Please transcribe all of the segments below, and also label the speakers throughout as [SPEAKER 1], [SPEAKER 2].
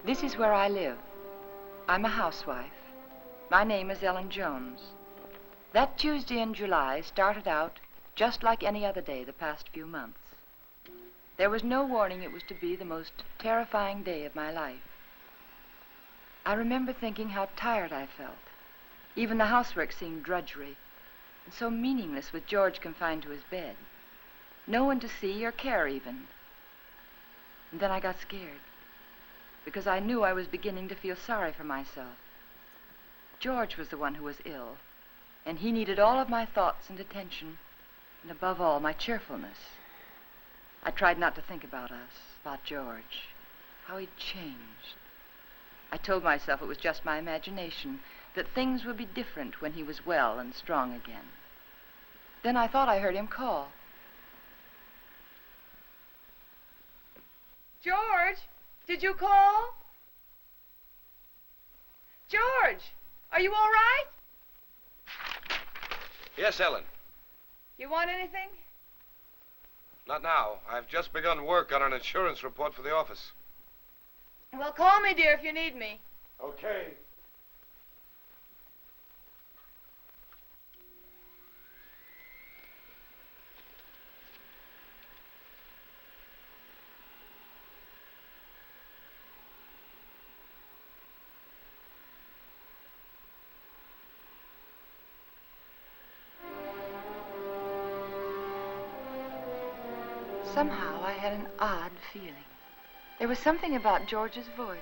[SPEAKER 1] This is where I live. I'm a housewife. My name is Ellen Jones. That Tuesday in July started out just like any other day the past few months. There was no warning it was to be the most terrifying day of my life. I remember thinking how tired I felt. Even the housework seemed drudgery, and so meaningless with George confined to his bed. No one to see or care even. And then I got scared, because I knew I was beginning to feel sorry for myself. George was the one who was ill, and he needed all of my thoughts and attention, and above all, my cheerfulness. I tried not to think about us, about George, how he'd changed. I told myself it was just my imagination, that things would be different when he was well and strong again. Then I thought I heard him call. George, did you call? George, are you all right?
[SPEAKER 2] Yes, Ellen.
[SPEAKER 1] You want anything?
[SPEAKER 2] Not now. I've just begun work on an insurance report for the office.
[SPEAKER 1] Well, call me, dear, if you need me.
[SPEAKER 2] Okay.
[SPEAKER 1] Somehow I had an odd feeling. There was something about George's voice.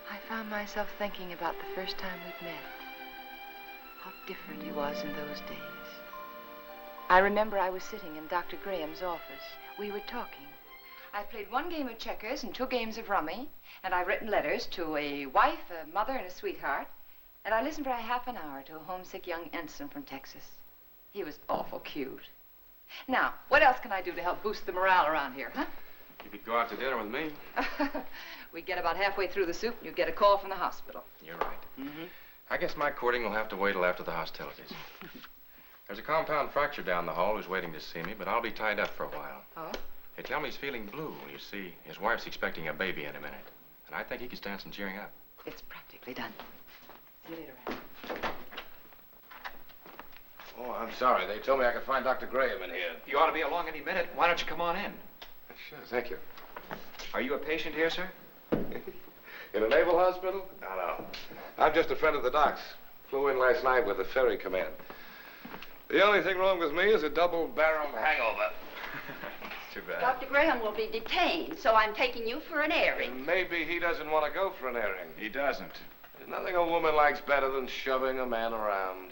[SPEAKER 1] I found myself thinking about the first time we'd met. How different he was in those days. I remember I was sitting in Dr. Graham's office. We were talking. I'd played one game of checkers and 2 games of rummy, and I'd written letters to a wife, a mother, and a sweetheart, and I listened for a half an hour to a homesick young ensign from Texas. He was awful cute. Now, what else can I do to help boost the morale around here, huh?
[SPEAKER 3] You could go out to dinner with me.
[SPEAKER 1] We'd get about halfway through the soup, and you'd get a call from the hospital.
[SPEAKER 3] You're right.
[SPEAKER 1] Mm-hmm.
[SPEAKER 3] I guess my courting will have to wait till after the hostilities. There's a compound fracture down the hall who's waiting to see me, but I'll be tied up for a while.
[SPEAKER 1] Oh?
[SPEAKER 3] They tell me he's feeling blue. You see, his wife's expecting a baby in a minute. And I think he could stand some cheering up.
[SPEAKER 1] It's practically done. See you later, Al.
[SPEAKER 2] Oh, I'm sorry. They told me I could find Dr. Graham in here.
[SPEAKER 4] You ought to be along any minute. Why don't you come on in?
[SPEAKER 2] Sure, thank you.
[SPEAKER 4] Are you a patient here, sir?
[SPEAKER 2] In a naval hospital? No. I'm just a friend of the doc's. Flew in last night with the ferry command. The only thing wrong with me is a double-barreled hangover.
[SPEAKER 3] Too bad.
[SPEAKER 5] Dr. Graham will be detained, so I'm taking you for an airing.
[SPEAKER 2] And maybe he doesn't want to go for an airing.
[SPEAKER 3] He doesn't.
[SPEAKER 2] There's nothing a woman likes better than shoving a man around.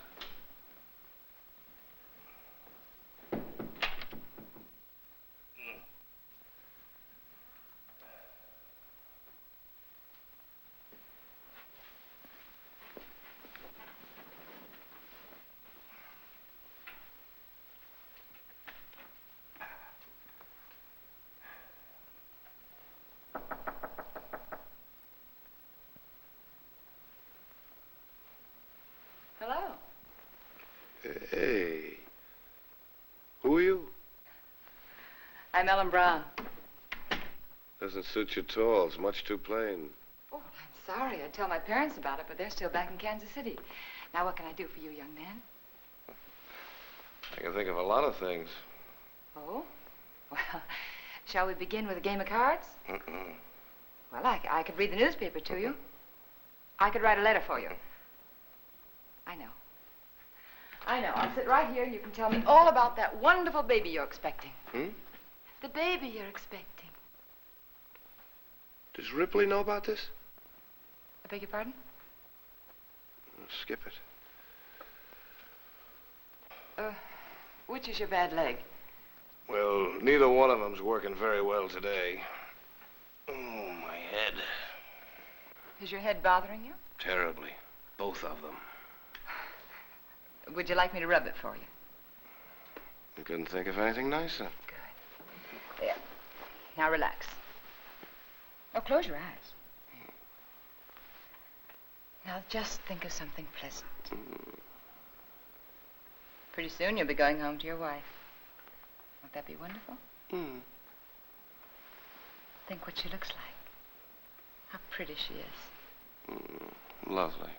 [SPEAKER 1] Hello.
[SPEAKER 2] Hey. Who are you?
[SPEAKER 1] I'm Ellen Brown.
[SPEAKER 2] Doesn't suit you at all. It's much too plain.
[SPEAKER 1] Oh, I'm sorry. I'd tell my parents about it, but they're still back in Kansas City. Now, what can I do for you, young man?
[SPEAKER 2] I can think of a lot of things.
[SPEAKER 1] Oh? Well, shall we begin with a game of cards?
[SPEAKER 2] Mm-mm.
[SPEAKER 1] Well, I could read the newspaper to you. I could write a letter for you. I know. I know. I'll sit right here and you can tell me all about that wonderful baby you're expecting.
[SPEAKER 2] Hmm?
[SPEAKER 1] The baby you're expecting.
[SPEAKER 2] Does Ripley know about this?
[SPEAKER 1] I beg your pardon?
[SPEAKER 2] Skip it.
[SPEAKER 1] Which is your bad leg?
[SPEAKER 2] Well, neither one of them's working very well today. Oh, my head.
[SPEAKER 1] Is your head bothering you?
[SPEAKER 2] Terribly. Both of them.
[SPEAKER 1] Would you like me to rub it for you?
[SPEAKER 2] You couldn't think of anything nicer.
[SPEAKER 1] Good. There. Now relax. Oh, close your eyes. Now just think of something pleasant. Pretty soon you'll be going home to your wife. Won't that be wonderful? Think what she looks like. pretty she is.
[SPEAKER 2] Lovely.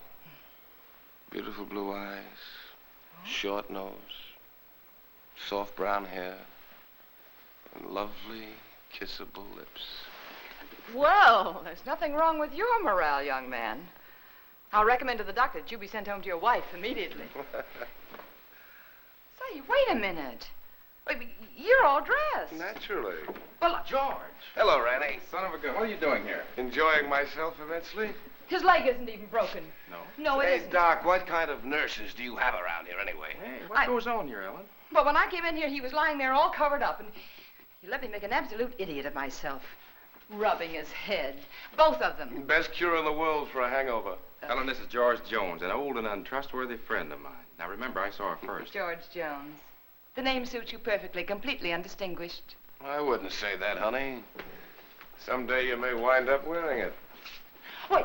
[SPEAKER 2] Beautiful blue eyes, short nose, soft brown hair, and lovely, kissable lips.
[SPEAKER 1] Well, there's nothing wrong with your morale, young man. I'll recommend to the doctor that you be sent home to your wife immediately. Say, wait a minute. Wait, you're all dressed.
[SPEAKER 2] Naturally.
[SPEAKER 1] Well,
[SPEAKER 3] George!
[SPEAKER 2] Hello, Randy.
[SPEAKER 3] Son of a gun, what are you doing here?
[SPEAKER 2] Enjoying myself immensely?
[SPEAKER 1] his leg isn't even broken.
[SPEAKER 3] No?
[SPEAKER 1] No, it
[SPEAKER 2] Hey,
[SPEAKER 1] isn't.
[SPEAKER 2] Doc, what kind of nurses do you have around here anyway?
[SPEAKER 3] Hey, what goes on here, Ellen?
[SPEAKER 1] But when I came in here, he was lying there all covered up, and he let me make an absolute idiot of myself. Rubbing his head. Both of them.
[SPEAKER 2] Best cure in the world for a hangover.
[SPEAKER 3] Ellen, this is George Jones, an old and untrustworthy friend of mine. Now, remember, I saw her first.
[SPEAKER 1] George Jones. The name suits you perfectly, completely undistinguished.
[SPEAKER 2] I wouldn't say that, honey. Someday you may wind up wearing it.
[SPEAKER 1] Wait.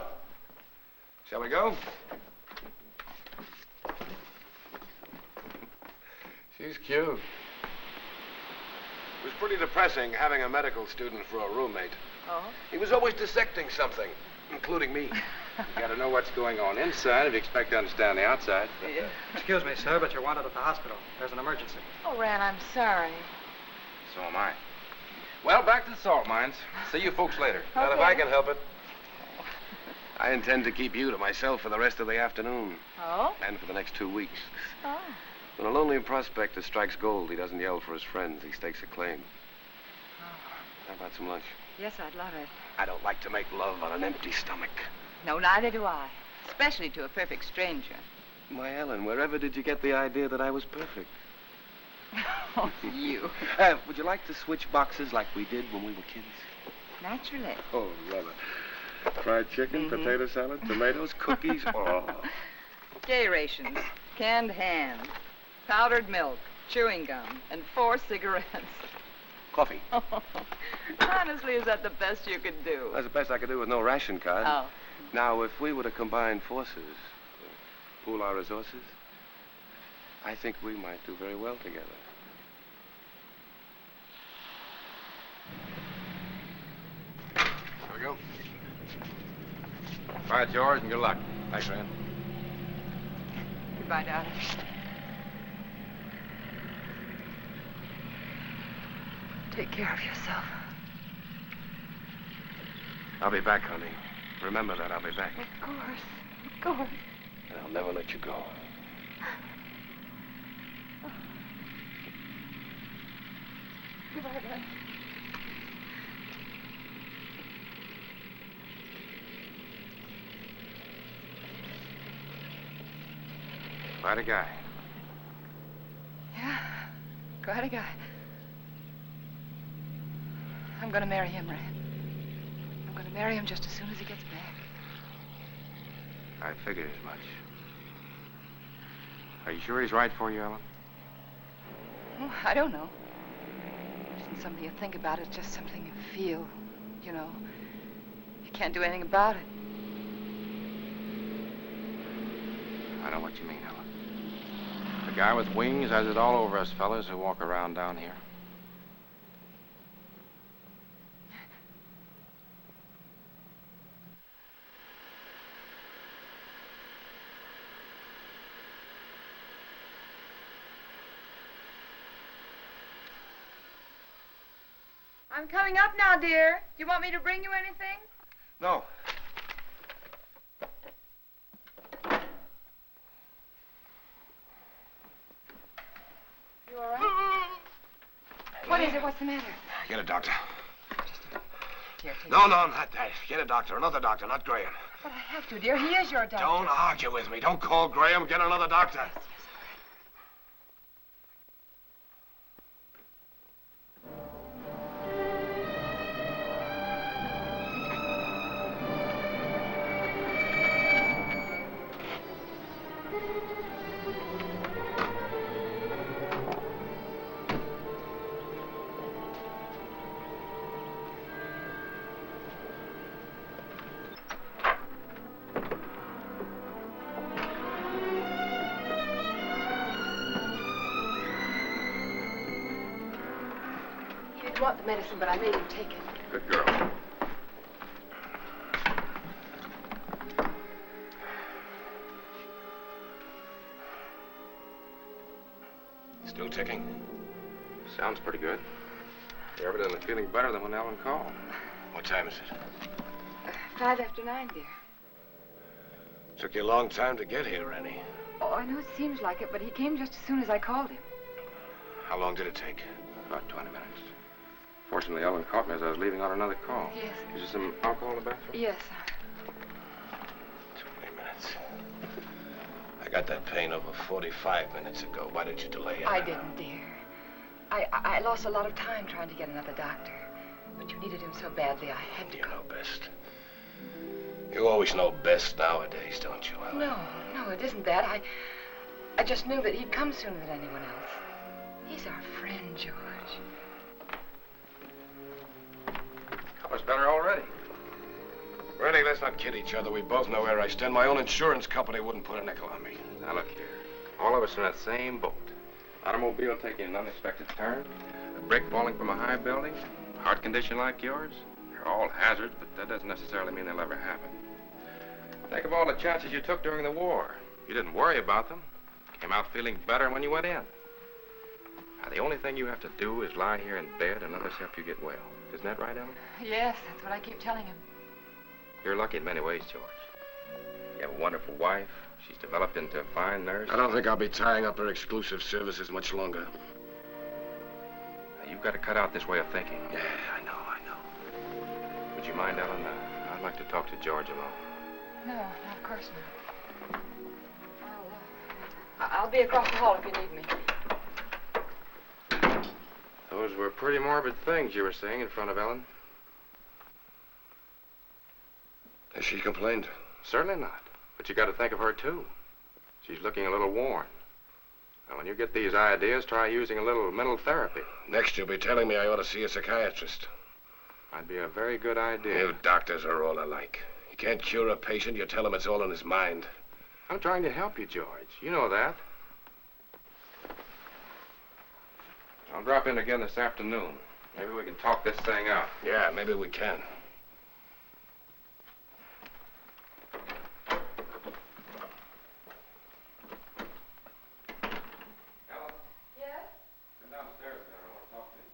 [SPEAKER 2] Shall we go? She's cute. It was pretty depressing having a medical student for a roommate.
[SPEAKER 1] Oh?
[SPEAKER 2] He was always dissecting something, including me.
[SPEAKER 3] You gotta know what's going on inside if you expect to understand the outside.
[SPEAKER 1] Yeah.
[SPEAKER 6] Excuse me, sir, but you're wanted at the hospital. There's an emergency.
[SPEAKER 1] Oh, Ran, I'm sorry.
[SPEAKER 3] So am I. Well, back to the salt mines. See you folks later.
[SPEAKER 2] Not if I can help it. I intend to keep you to myself for the rest of the afternoon.
[SPEAKER 1] Oh?
[SPEAKER 2] And for the next 2 weeks.
[SPEAKER 1] Oh.
[SPEAKER 2] When a lonely prospector strikes gold, he doesn't yell for his friends. He stakes a claim. How about some lunch?
[SPEAKER 1] Yes, I'd love it.
[SPEAKER 2] I don't like to make love on an empty stomach.
[SPEAKER 1] No, neither do I. Especially to a perfect stranger.
[SPEAKER 2] My Ellen, wherever did you get the idea that I was perfect?
[SPEAKER 1] Oh, you.
[SPEAKER 2] Would you like to switch boxes like we did when we were kids?
[SPEAKER 1] Naturally.
[SPEAKER 2] Oh, brother. Fried chicken, potato salad, tomatoes, cookies. Oh.
[SPEAKER 1] Gay rations, canned ham, powdered milk, chewing gum, and 4 cigarettes.
[SPEAKER 2] Coffee.
[SPEAKER 1] Honestly, is that the best you could do?
[SPEAKER 2] That's the best I could do with no ration card.
[SPEAKER 1] Oh.
[SPEAKER 2] Now, if we were to combine forces, pool our resources, I think we might do very well together. Here we go.
[SPEAKER 3] All right, George, and good luck. Thanks, Ren.
[SPEAKER 1] Goodbye, darling. Take care of yourself.
[SPEAKER 2] I'll be back, honey. Remember that, I'll be back.
[SPEAKER 1] Of course. Of course.
[SPEAKER 2] And I'll never let you go.
[SPEAKER 1] Goodbye, darling.
[SPEAKER 3] Quite a guy.
[SPEAKER 1] Yeah, quite a guy. I'm going to marry him, Rand. I'm going to marry him just as soon as he gets back.
[SPEAKER 3] I figured as much. Are you sure he's right for you, Ellen?
[SPEAKER 1] Oh, I don't know. It isn't something you think about. It's just something you feel. You know, you can't do anything about it.
[SPEAKER 3] I know what you mean, Ellen. The guy with wings has it all over us fellas who walk around down here.
[SPEAKER 1] I'm coming up now, dear. Do you want me to bring you anything?
[SPEAKER 2] No.
[SPEAKER 1] You all right? What is it? What's the matter?
[SPEAKER 2] Get a doctor.
[SPEAKER 1] Here, take
[SPEAKER 2] No, not that. Get a doctor. Another doctor, not Graham.
[SPEAKER 1] But I have to, dear. He is your doctor.
[SPEAKER 2] Don't argue with me. Don't call Graham. Get another doctor.
[SPEAKER 1] He didn't want the medicine, but I made him take it.
[SPEAKER 3] Good girl.
[SPEAKER 2] still ticking?
[SPEAKER 3] Sounds pretty good. You're evidently feeling better than when Ellen called.
[SPEAKER 2] What time is it?
[SPEAKER 1] 5 after 9, dear.
[SPEAKER 2] Took you a long time to get here, Rennie.
[SPEAKER 1] Oh, I know it seems like it, but he came just as soon as I called him.
[SPEAKER 2] How long did it take?
[SPEAKER 3] About 20 minutes. Fortunately, Ellen caught me as I was leaving on another call.
[SPEAKER 1] Yes.
[SPEAKER 3] Is there some alcohol in the bathroom?
[SPEAKER 1] Yes.
[SPEAKER 2] 20 minutes. I got that pain over 45 minutes ago. Why did you delay it?
[SPEAKER 1] I didn't, dear. I lost a lot of time trying to get another doctor. But you needed him so badly, I had to
[SPEAKER 2] You
[SPEAKER 1] go.
[SPEAKER 2] know best. You always know best nowadays, don't you, Ellen?
[SPEAKER 1] No, it isn't that. I just knew that he'd come sooner than anyone else. He's our friend, George.
[SPEAKER 3] Color's better already.
[SPEAKER 2] Rennie, let's not kid each other. We both know where I stand. My own insurance company wouldn't put a nickel on me.
[SPEAKER 3] Now, look here. All of us are in that same boat. Automobile taking an unexpected turn, a brick falling from a high building, heart condition like yours. They're all hazards, but that doesn't necessarily mean they'll ever happen. Think of all the chances you took during the war. You didn't worry about them. Came out feeling better when you went in. Now, the only thing you have to do is lie here in bed and let us help you get well. Isn't that right, Ellen?
[SPEAKER 1] Yes, that's what I keep telling him.
[SPEAKER 3] You're lucky in many ways, George. You have a wonderful wife. She's developed into a fine nurse.
[SPEAKER 2] I don't think I'll be tying up her exclusive services much longer.
[SPEAKER 3] Now, you've got to cut out this way of thinking.
[SPEAKER 2] Yeah, I know.
[SPEAKER 3] Would you mind, Ellen? I'd like to talk to George alone.
[SPEAKER 1] No, of course not. I'll be across the hall if you need me.
[SPEAKER 3] Those were pretty morbid things you were saying in front of Ellen.
[SPEAKER 2] Has she complained?
[SPEAKER 3] Certainly not. But you got to think of her, too. She's looking a little worn. Now, when you get these ideas, try using a little mental therapy.
[SPEAKER 2] Next, you'll be telling me I ought to see a psychiatrist.
[SPEAKER 3] Might be a very good idea.
[SPEAKER 2] You doctors are all alike. You can't cure a patient, you tell him it's all in his mind.
[SPEAKER 3] I'm trying to help you, George. You know that. I'll drop in again this afternoon. Maybe we can talk this thing out.
[SPEAKER 2] Yeah, maybe we can.
[SPEAKER 3] Ellen?
[SPEAKER 1] Yes?
[SPEAKER 3] Come downstairs there. I want to talk to you.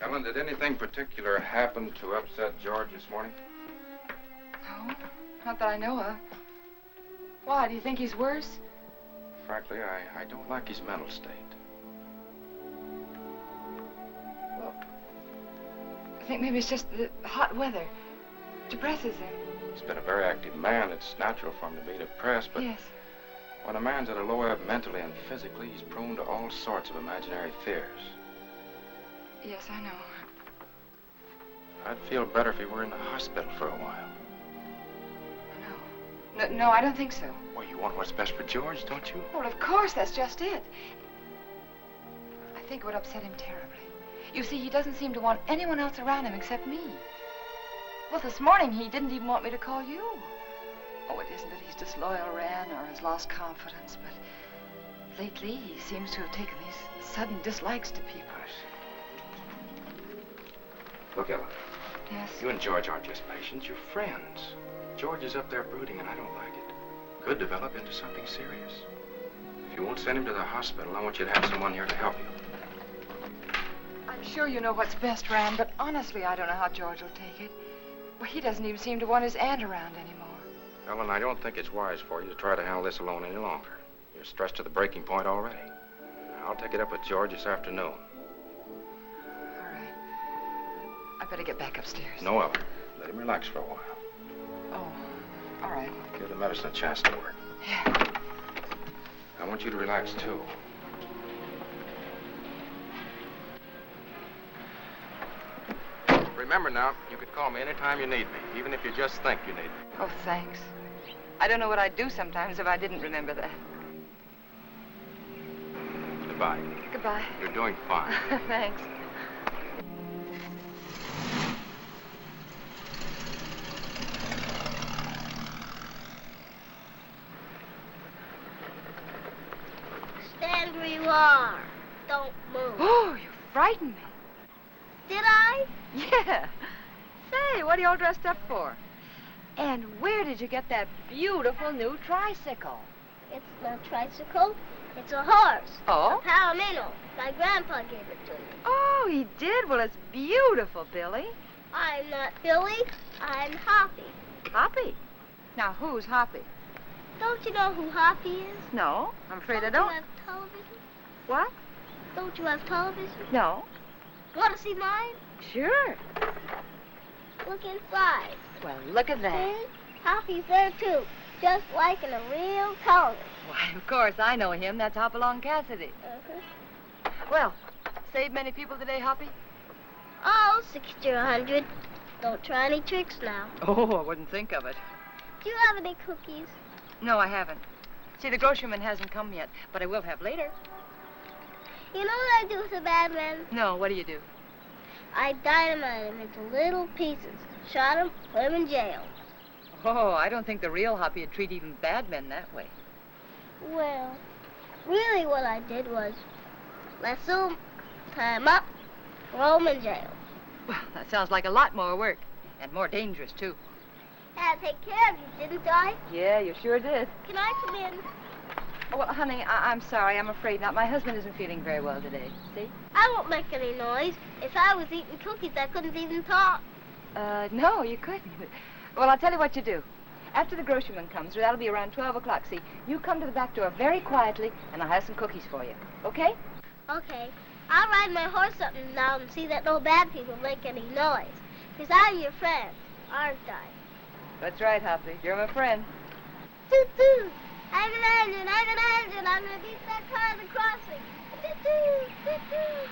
[SPEAKER 3] Ellen, did anything particular happen to upset George this morning?
[SPEAKER 1] No, not that I know of. Why, do you think he's worse?
[SPEAKER 3] Frankly, I don't like his mental state.
[SPEAKER 1] Well, I think maybe it's just the hot weather. Depresses him.
[SPEAKER 3] He's been a very active man. It's natural for him to be depressed, but
[SPEAKER 1] Yes.
[SPEAKER 3] when a man's at a low ebb mentally and physically, he's prone to all sorts of imaginary fears.
[SPEAKER 1] Yes, I know.
[SPEAKER 3] I'd feel better if he were in the hospital for a while.
[SPEAKER 1] No, I don't think so.
[SPEAKER 3] Well, you want what's best for George, don't you?
[SPEAKER 1] Well, of course, that's just it. I think it would upset him terribly. You see, he doesn't seem to want anyone else around him except me. Well, this morning, he didn't even want me to call you. Oh, it isn't that he's disloyal, Ran, or has lost confidence, but lately, he seems to have taken these sudden dislikes to people.
[SPEAKER 3] Look, Ellen,
[SPEAKER 1] Yes?
[SPEAKER 3] you and George aren't just patients, you're friends. George is up there brooding, and I don't like it. Could develop into something serious. If you won't send him to the hospital, I want you to have someone here to help you.
[SPEAKER 1] I'm sure you know what's best, Ran, but honestly, I don't know how George will take it. Well, he doesn't even seem to want his aunt around anymore.
[SPEAKER 3] Ellen, I don't think it's wise for you to try to handle this alone any longer. You're stressed to the breaking point already. I'll take it up with George this afternoon.
[SPEAKER 1] All right. I better get back upstairs.
[SPEAKER 3] No, Ellen. Let him relax for a while.
[SPEAKER 1] Oh, all right.
[SPEAKER 3] Give the medicine a chance to work.
[SPEAKER 1] Yeah.
[SPEAKER 3] I want you to relax, too. Remember now, you can call me anytime you need me, even if you just think you need me.
[SPEAKER 1] Oh, thanks. I don't know what I'd do sometimes if I didn't remember that.
[SPEAKER 3] Goodbye.
[SPEAKER 1] Goodbye.
[SPEAKER 3] You're doing fine.
[SPEAKER 1] Thanks.
[SPEAKER 7] Stand where you are. Don't move.
[SPEAKER 1] Oh, you frightened me.
[SPEAKER 7] Did I?
[SPEAKER 1] Yeah. Say, what are you all dressed up for? And where did you get that beautiful new tricycle?
[SPEAKER 7] It's not a tricycle. It's a horse.
[SPEAKER 1] Oh?
[SPEAKER 7] A palomino. My grandpa gave it to me.
[SPEAKER 1] Oh, he did? Well, it's beautiful, Billy.
[SPEAKER 7] I'm not Billy. I'm Hoppy.
[SPEAKER 1] Hoppy? Now, who's Hoppy?
[SPEAKER 7] Don't you know who Hoppy is?
[SPEAKER 1] No, I'm afraid I
[SPEAKER 7] Don't
[SPEAKER 1] don't.
[SPEAKER 7] you have television?
[SPEAKER 1] What?
[SPEAKER 7] Don't you have television?
[SPEAKER 1] No.
[SPEAKER 7] Want to see mine?
[SPEAKER 1] Sure.
[SPEAKER 7] Look inside.
[SPEAKER 1] Well, look at that.
[SPEAKER 7] See? Hoppy's there, too. Just like in a real television.
[SPEAKER 1] Why, of course, I know him. That's Hopalong Cassidy.
[SPEAKER 7] Uh-huh.
[SPEAKER 1] Well, saved many people today, Hoppy?
[SPEAKER 7] Oh, 60 or 100. Don't try any tricks now.
[SPEAKER 1] Oh, I wouldn't think of it.
[SPEAKER 7] Do you have any cookies?
[SPEAKER 1] No, I haven't. See, the grocerman hasn't come yet, but I will have later.
[SPEAKER 7] You know what I do with a bad man?
[SPEAKER 1] No, what do you do?
[SPEAKER 7] I dynamite him into little pieces. Shot him, put him in jail.
[SPEAKER 1] Oh, I don't think the real Hoppy would treat even bad men that way.
[SPEAKER 7] Well, really what I did was lasso him, tie him up, throw him in jail.
[SPEAKER 1] Well, that sounds like a lot more work, and more dangerous, too.
[SPEAKER 7] Had to take care of you, didn't I?
[SPEAKER 1] Yeah, you sure did.
[SPEAKER 7] Can I come in?
[SPEAKER 1] Oh, well, honey, I'm sorry. I'm afraid not. My husband isn't feeling very well today. See?
[SPEAKER 7] I won't make any noise. If I was eating cookies, I couldn't even talk.
[SPEAKER 1] No, you couldn't. Well, I'll tell you what you do. After the grocerman comes, that'll be around 12 o'clock, see? You come to the back door very quietly, and I'll have some cookies for you. Okay?
[SPEAKER 7] Okay. I'll ride my horse up and down and see that no bad people make any noise. Because I'm your friend, aren't I?
[SPEAKER 1] That's right, Hoppy. You're my friend.
[SPEAKER 7] Toot-toot! I'm an engine, I'm an engine. I'm going to beat that car at the crossing. Toot-toot! Toot-toot!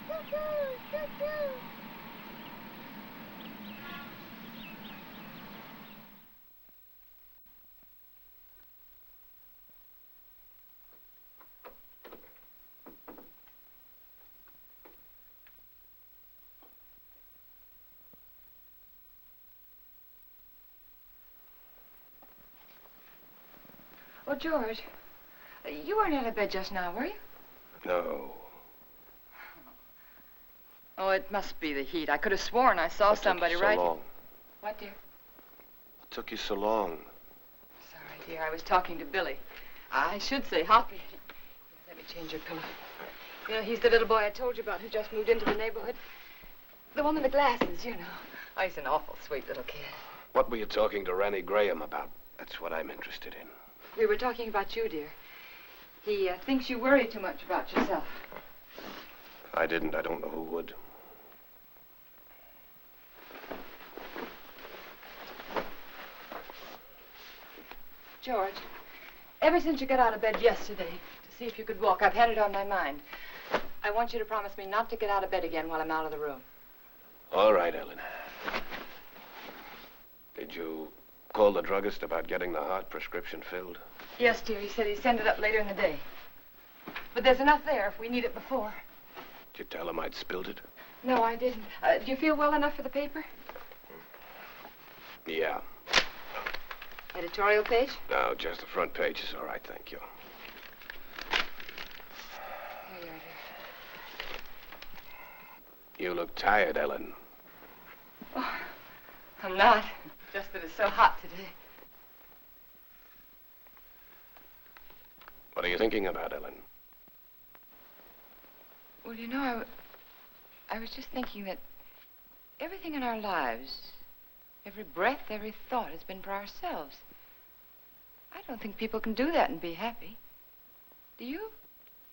[SPEAKER 7] Toot-toot! Toot-toot!
[SPEAKER 1] Oh, George, you weren't out of bed just now, were you?
[SPEAKER 2] No.
[SPEAKER 1] Oh, it must be the heat. I could have sworn I saw somebody
[SPEAKER 2] What took you so
[SPEAKER 1] right...
[SPEAKER 2] long?
[SPEAKER 1] What, dear?
[SPEAKER 2] What took you so long?
[SPEAKER 1] Sorry, dear. I was talking to Billy. I should say Hoppy. Let me change your pillow. You know, he's the little boy I told you about who just moved into the neighborhood. The one with the glasses, you know. Oh, he's an awful sweet little kid.
[SPEAKER 2] What were you talking to Ranny Graham about? That's what I'm interested in.
[SPEAKER 1] We were talking about you, dear. He thinks you worry too much about yourself.
[SPEAKER 2] If I didn't, I don't know who would.
[SPEAKER 1] George, ever since you got out of bed yesterday to see if you could walk, I've had it on my mind. I want you to promise me not to get out of bed again while I'm out of the room.
[SPEAKER 2] All right, Ellen. Did you call the druggist about getting the heart prescription filled?
[SPEAKER 1] Yes, dear. He said he'd send it up later in the day. But there's enough there if we need it before.
[SPEAKER 2] Did you tell him I'd spilled it?
[SPEAKER 1] No, I didn't. Do you feel well enough for the paper?
[SPEAKER 2] Yeah.
[SPEAKER 1] Editorial page?
[SPEAKER 2] No, just the front page is all right, thank you.
[SPEAKER 1] Here you are, dear.
[SPEAKER 2] You look tired, Ellen.
[SPEAKER 1] Oh, I'm not. Just that it's so hot today.
[SPEAKER 2] What are you thinking about, Ellen?
[SPEAKER 1] Well, you know, I was just thinking that everything in our lives, every breath, every thought has been for ourselves. I don't think people can do that and be happy. Do you?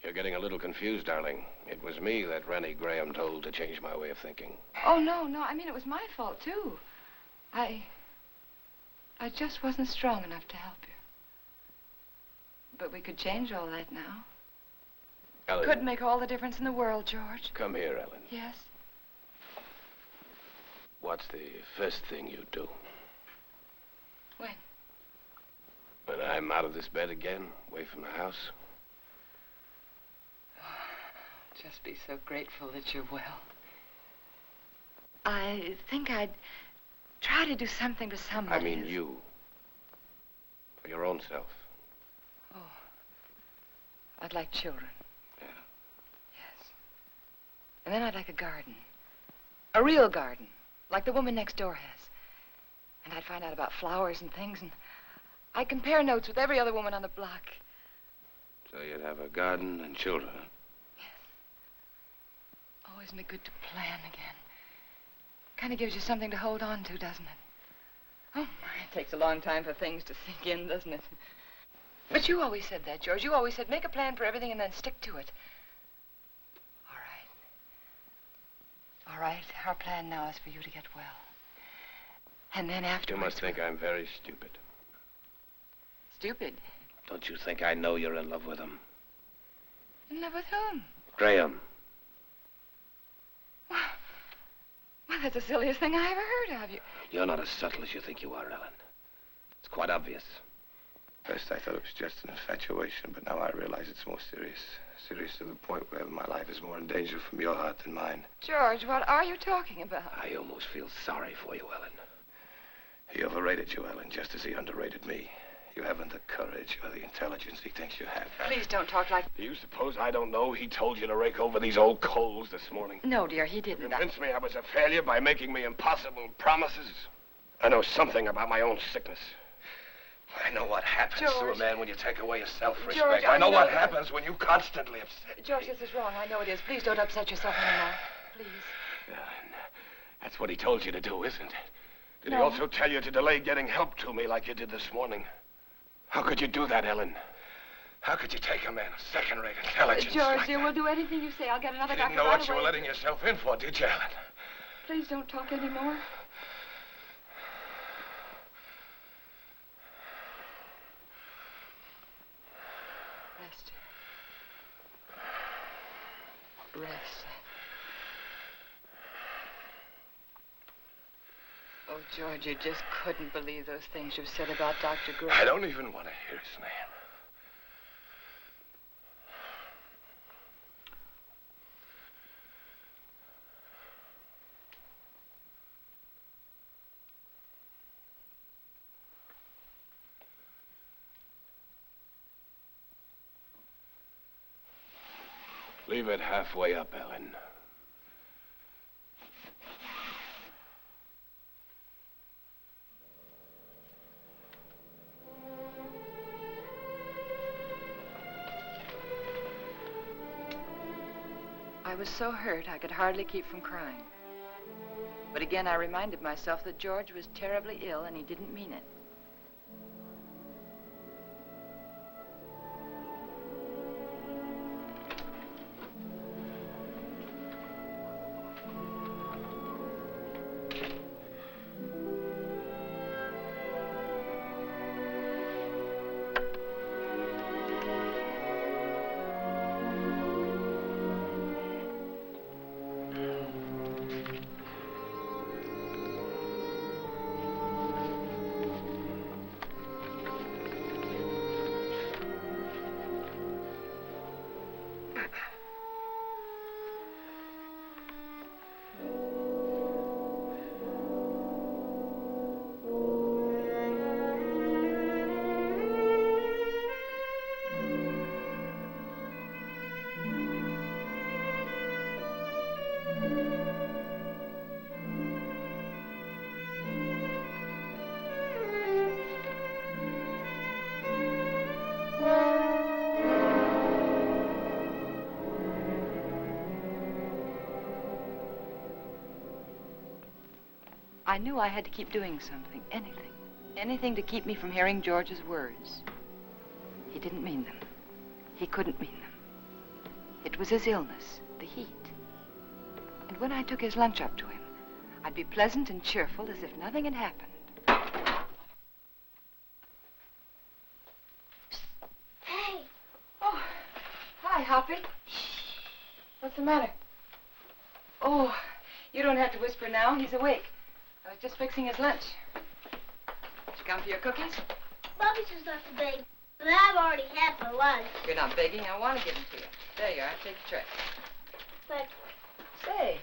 [SPEAKER 2] You're getting a little confused, darling. It was me that Ranny Graham told to change my way of thinking.
[SPEAKER 1] Oh, no. I mean, it was my fault, too. I just wasn't strong enough to help you. But we could change all that now.
[SPEAKER 2] Ellen.
[SPEAKER 1] Could make all the difference in the world, George.
[SPEAKER 2] Come here, Ellen.
[SPEAKER 1] Yes?
[SPEAKER 2] What's the first thing you do?
[SPEAKER 1] When?
[SPEAKER 2] When I'm out of this bed again, away from the house?
[SPEAKER 1] Just be so grateful that you're well. I think I'd try to do something for somebody.
[SPEAKER 2] I mean you. For your own self.
[SPEAKER 1] Oh. I'd like children.
[SPEAKER 2] Yeah.
[SPEAKER 1] Yes. And then I'd like a garden. A real garden. Like the woman next door has. And I'd find out about flowers and things, and I'd compare notes with every other woman on the block.
[SPEAKER 2] So you'd have a garden and children, huh?
[SPEAKER 1] Oh, isn't it good to plan again? Kind of gives you something to hold on to, doesn't it? Oh, my, it takes a long time for things to sink in, doesn't it? But you always said that, George. You always said make a plan for everything and then stick to it. All right. All right, our plan now is for you to get well. And then afterwards...
[SPEAKER 2] You must think I'm very stupid.
[SPEAKER 1] Stupid?
[SPEAKER 2] Don't you think I know you're in love with him?
[SPEAKER 1] In love with whom?
[SPEAKER 2] Graham.
[SPEAKER 1] Well, that's the silliest thing I ever heard of.
[SPEAKER 2] You're not as subtle as you think you are, Ellen. It's quite obvious. First, I thought it was just an infatuation, but now I realize it's more serious. Serious to the point where my life is more in danger from your heart than mine.
[SPEAKER 1] George, what are you talking about?
[SPEAKER 2] I almost feel sorry for you, Ellen. He overrated you, Ellen, just as he underrated me. You haven't the courage or the intelligence he thinks you have.
[SPEAKER 1] Please don't talk like...
[SPEAKER 2] Do you suppose I don't know he told you to rake over these old coals this morning?
[SPEAKER 1] No, dear, he didn't.
[SPEAKER 2] Convinced me I was a failure by making me impossible promises. I know something about my own sickness. I know what happens to a man when you take away his self-respect.
[SPEAKER 1] George,
[SPEAKER 2] I know what happens when you constantly upset.
[SPEAKER 1] George, this is wrong. I know it is. Please don't upset yourself anymore. Please.
[SPEAKER 2] That's what he told you to do, isn't it? Did he
[SPEAKER 1] No.
[SPEAKER 2] also tell you to delay getting help to me like you did this morning? How could you do that, Ellen? How could you take a man of second-rate intelligence
[SPEAKER 1] George,
[SPEAKER 2] like
[SPEAKER 1] dear,
[SPEAKER 2] that?
[SPEAKER 1] we'll do anything you say. I'll get another
[SPEAKER 2] You
[SPEAKER 1] doctor
[SPEAKER 2] didn't know
[SPEAKER 1] right
[SPEAKER 2] what you
[SPEAKER 1] away.
[SPEAKER 2] were letting yourself in for, did you, Ellen?
[SPEAKER 1] Please don't talk anymore. Rest. Rest. Oh, George, you just couldn't believe those things you've said about Dr. Gray.
[SPEAKER 2] I don't even want to hear his name. Leave it halfway up, Ellen.
[SPEAKER 1] I was so hurt I could hardly keep from crying. But again, I reminded myself that George was terribly ill and he didn't mean it. I knew I had to keep doing something, anything. Anything to keep me from hearing George's words. He didn't mean them. He couldn't mean them. It was his illness, the heat. And when I took his lunch up to him, I'd be pleasant and cheerful as if nothing had happened.
[SPEAKER 7] Hey,
[SPEAKER 1] Oh, hi, Hoppy. What's the matter? Oh, you don't have to whisper now. He's awake. I was just fixing his lunch. Did you come for your cookies?
[SPEAKER 7] Bobby's just left the bake, but I've already had my lunch.
[SPEAKER 1] You're not begging. I want to give them to you. There you are. Take a tray.
[SPEAKER 7] But
[SPEAKER 1] Say,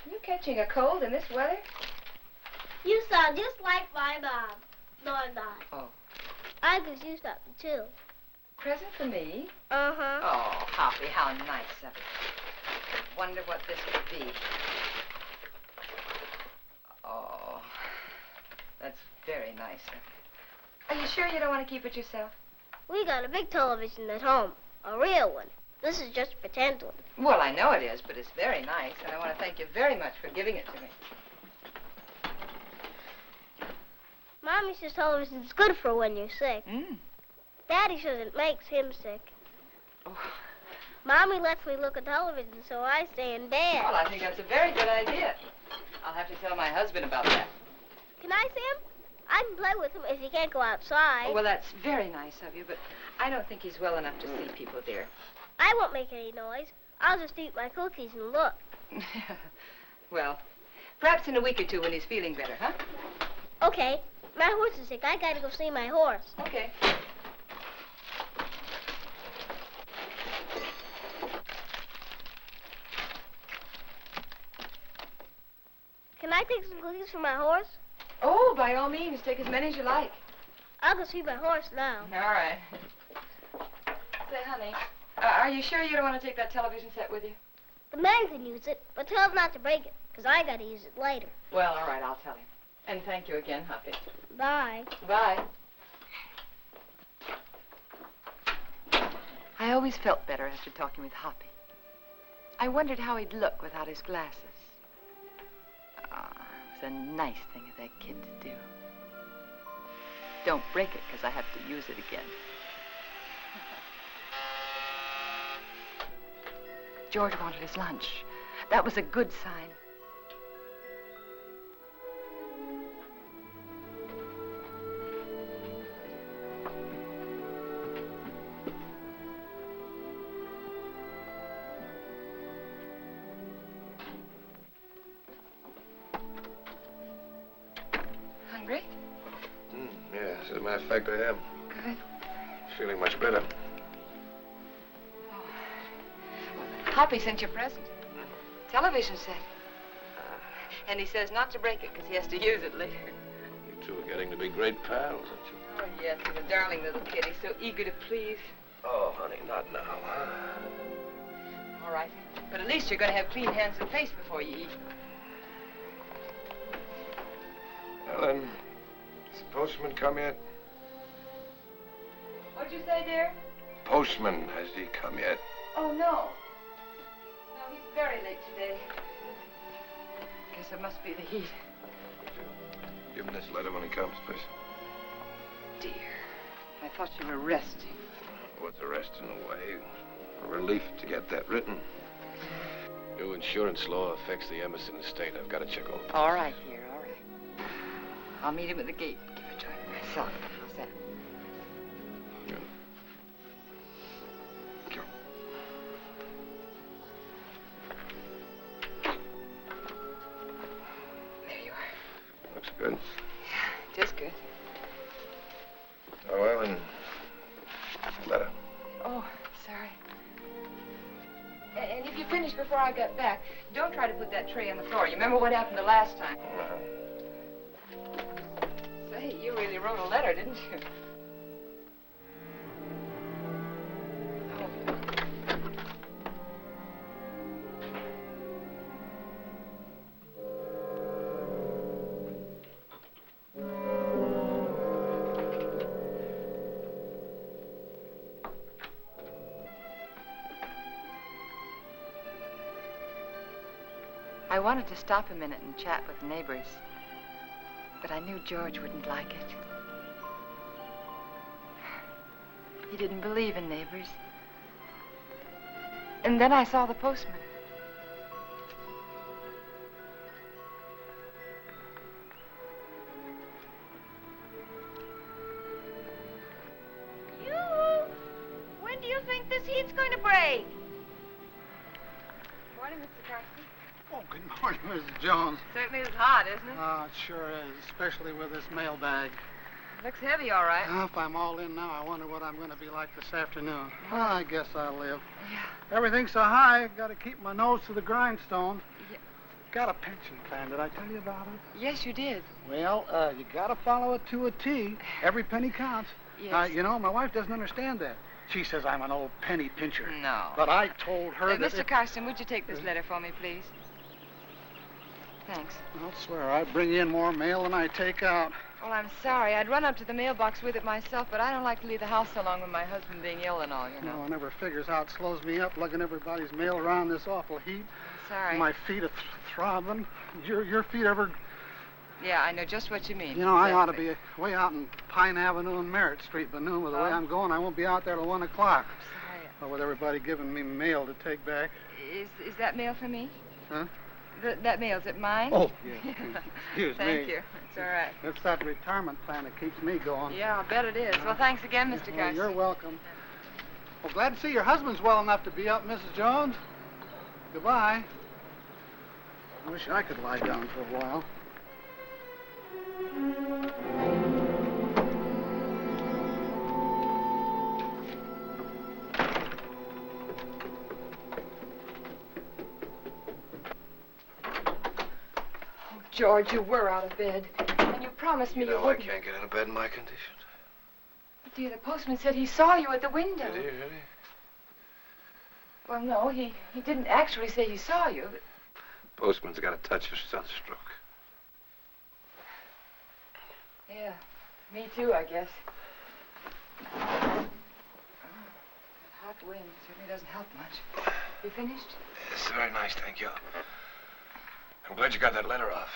[SPEAKER 1] are you catching a cold in this weather?
[SPEAKER 7] you sound just like my mom. No, I'm not.
[SPEAKER 1] Oh.
[SPEAKER 7] I could use something, too.
[SPEAKER 1] Present for me?
[SPEAKER 7] Uh-huh.
[SPEAKER 1] Oh, Hoppy, how nice of you. I wonder what this could be. Oh, that's very nice. Are you sure you don't want to keep it yourself?
[SPEAKER 7] We got a big television at home. A real one. This is just a pretend one.
[SPEAKER 1] Well, I know it is, but it's very nice, and I want to thank you very much for giving it to me.
[SPEAKER 7] Mommy says television's good for when you're sick.
[SPEAKER 1] Mm.
[SPEAKER 7] Daddy says it makes him sick.
[SPEAKER 1] Oh.
[SPEAKER 7] Mommy lets me look at television, so I stay in bed.
[SPEAKER 1] Well, I think that's a very good idea. I'll have to tell my husband about that.
[SPEAKER 7] Can I see him? I can play with him if he can't go outside.
[SPEAKER 1] Oh, well, that's very nice of you, but I don't think he's well enough to see people, dear.
[SPEAKER 7] I won't make any noise. I'll just eat my cookies and look.
[SPEAKER 1] Well, perhaps in a week or two when he's feeling better, huh?
[SPEAKER 7] Okay. My horse is sick. I gotta go see my horse.
[SPEAKER 1] Okay.
[SPEAKER 7] Can I take some cookies for my horse?
[SPEAKER 1] Oh, by all means, take as many as you like.
[SPEAKER 7] I'll go see my horse now.
[SPEAKER 1] All right. Say, honey, are you sure you don't want to take that television set with you?
[SPEAKER 7] The man can use it, but tell him not to break it, because I gotta use it later.
[SPEAKER 1] Well, all right, I'll tell him. And thank you again, Hoppy.
[SPEAKER 7] Bye.
[SPEAKER 1] Bye. I always felt better after talking with Hoppy. I wondered how he'd look without his glasses. Ah, it was a nice thing of that kid to do. Don't break it, because I have to use it again. George wanted his lunch. That was a good sign. Hungry?
[SPEAKER 2] Yeah, as a matter of fact, I am.
[SPEAKER 1] Good.
[SPEAKER 2] Feeling much better.
[SPEAKER 1] Hoppy sent you a present. Television set. And he says not to break it because he has to use it later.
[SPEAKER 2] You two are getting to be great pals, aren't you?
[SPEAKER 1] Oh, yes, he's a darling little kid. He's so eager to please.
[SPEAKER 2] Oh, honey, not now.
[SPEAKER 1] All right. But at least you're going to have clean hands and face before you eat.
[SPEAKER 2] Ellen, has the postman come yet?
[SPEAKER 1] What'd you say, dear?
[SPEAKER 2] Postman, has he come yet?
[SPEAKER 1] Oh, no. No, he's very late today. Guess it must be the heat.
[SPEAKER 2] Give him this letter when he comes, please.
[SPEAKER 1] Dear, I thought you were resting.
[SPEAKER 2] What's the rest in a way? A relief to get that written. New insurance law affects the Emerson estate. I've got to check over.
[SPEAKER 1] All right, dear, all right. I'll meet him at the gate. Give it to him myself. How's that?
[SPEAKER 2] Good. Go.
[SPEAKER 1] There you are.
[SPEAKER 2] Looks good.
[SPEAKER 1] Just good.
[SPEAKER 2] Oh, Ellen. Letter.
[SPEAKER 1] Oh, sorry. And if you finish before I got back, don't try to put that tray on the floor. You remember what happened the last time? Say, you really wrote a letter, didn't you? I wanted to stop a minute and chat with neighbors, but I knew George wouldn't like it. He didn't believe in neighbors. And then I saw the postman.
[SPEAKER 5] When do you think this heat's going to break?
[SPEAKER 1] Morning, Mr. Carson.
[SPEAKER 6] Oh, good morning, Mrs. Jones.
[SPEAKER 1] Certainly is hot, isn't it?
[SPEAKER 6] Oh, it sure is, especially with this mailbag.
[SPEAKER 1] Looks heavy, all right.
[SPEAKER 6] Well, if I'm all in now, I wonder what I'm going to be like this afternoon. Well, I guess I'll live.
[SPEAKER 1] Yeah.
[SPEAKER 6] Everything's so high, I've got to keep my nose to the grindstone.
[SPEAKER 1] Yeah.
[SPEAKER 6] Got a pension plan. Did I tell you about it?
[SPEAKER 1] Yes, you did.
[SPEAKER 6] Well, you got to follow it to a T. Every penny counts.
[SPEAKER 1] Yes.
[SPEAKER 6] You know, my wife doesn't understand that. She says I'm an old penny pincher.
[SPEAKER 1] No.
[SPEAKER 6] But I told her that...
[SPEAKER 1] Mr. Carson, would you take this letter for me, please? Thanks.
[SPEAKER 6] I'll swear, I bring in more mail than I take out.
[SPEAKER 1] Well, I'm sorry. I'd run up to the mailbox with it myself, but I don't like to leave the house so long with my husband being ill and all, you know.
[SPEAKER 6] No, I never figures how it slows me up lugging everybody's mail around this awful heat.
[SPEAKER 1] I'm sorry.
[SPEAKER 6] My feet are throbbing. Your feet ever...
[SPEAKER 1] Yeah, I know just what you mean.
[SPEAKER 6] You know, I ought to
[SPEAKER 1] Exactly.
[SPEAKER 6] be way out in Pine Avenue and Merritt Street, but no, with the way
[SPEAKER 1] Oh.
[SPEAKER 6] I'm going, I won't be out there till 1 o'clock.
[SPEAKER 1] I'm sorry.
[SPEAKER 6] Well, with everybody giving me mail to take back.
[SPEAKER 1] Is that mail for me?
[SPEAKER 6] Huh?
[SPEAKER 1] That mail, is it mine?
[SPEAKER 6] Oh, yeah. Excuse me.
[SPEAKER 1] Thank you. It's all right.
[SPEAKER 6] It's that retirement plan that keeps me going.
[SPEAKER 1] Yeah, I'll bet it is. Well, thanks again, Mr.
[SPEAKER 6] Well,
[SPEAKER 1] Garcia.
[SPEAKER 6] you're welcome. Well, glad to see your husband's well enough to be up, Mrs. Jones. Goodbye. I wish I could lie down for a while.
[SPEAKER 1] George, you were out of bed. And you promised me
[SPEAKER 2] You know I
[SPEAKER 1] wouldn't.
[SPEAKER 2] can't get out of bed in my condition.
[SPEAKER 1] But, dear, the postman said he saw you at the window.
[SPEAKER 2] Did he really?
[SPEAKER 1] Well, no, he didn't actually say he saw you. But...
[SPEAKER 2] Postman's got a touch of sunstroke.
[SPEAKER 1] Yeah, me too, I guess. Oh, that hot wind certainly doesn't help much. You finished?
[SPEAKER 2] It's very nice, thank you. I'm glad you got that letter off.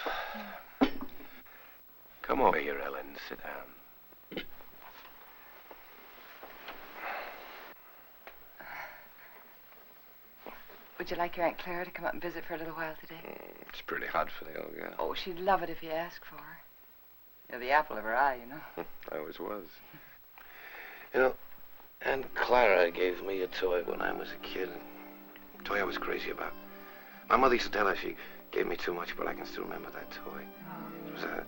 [SPEAKER 2] Come over here, Ellen. Sit down.
[SPEAKER 1] Would you like your Aunt Clara to come up and visit for a little while today?
[SPEAKER 2] It's pretty hot for the old girl.
[SPEAKER 1] Oh, she'd love it if you asked for her. You're the apple of her eye, you know.
[SPEAKER 2] I always was. You know, Aunt Clara gave me a toy when I was a kid. A toy I was crazy about. My mother used to tell her she gave me too much, but I can still remember that toy. It was a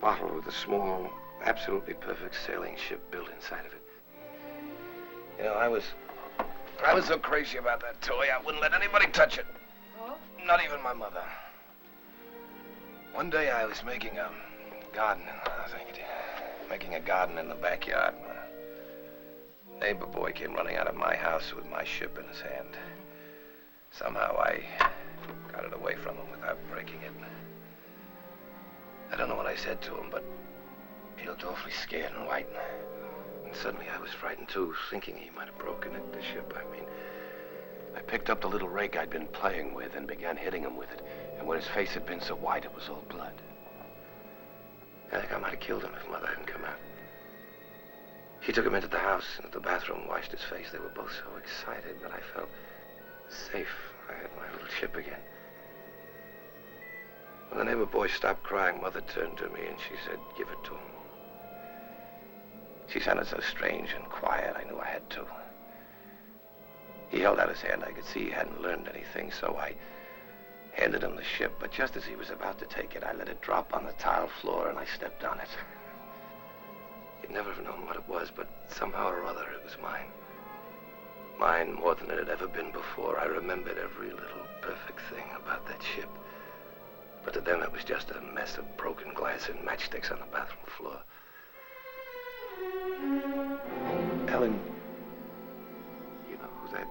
[SPEAKER 2] bottle with a small, absolutely perfect sailing ship built inside of it. You know, I was so crazy about that toy, I wouldn't let anybody touch it.
[SPEAKER 1] Oh?
[SPEAKER 2] Not even my mother. One day I was making a garden, making a garden in the backyard. A neighbor boy came running out of my house with my ship in his hand. Somehow I got it away from him without breaking it. I don't know what I said to him, but he looked awfully scared and white. And suddenly I was frightened too, thinking he might have broken it, the ship, I mean. I picked up the little rake I'd been playing with and began hitting him with it. And where his face had been so white, it was all blood. I think I might have killed him if Mother hadn't come out. She took him into the house and at the bathroom, washed his face. They were both so excited that I felt safe. I had my little ship again. When the neighbor boy stopped crying, Mother turned to me and she said, "Give it to him." She sounded so strange and quiet, I knew I had to. He held out his hand. I could see he hadn't learned anything, so I handed him the ship. But just as he was about to take it, I let it drop on the tile floor and I stepped on it. He'd never have known what it was, but somehow or other it was mine. Mine more than it had ever been before. I remembered every little perfect thing about that ship. But to them it was just a mess of broken glass and matchsticks on the bathroom floor. Ellen, you know who that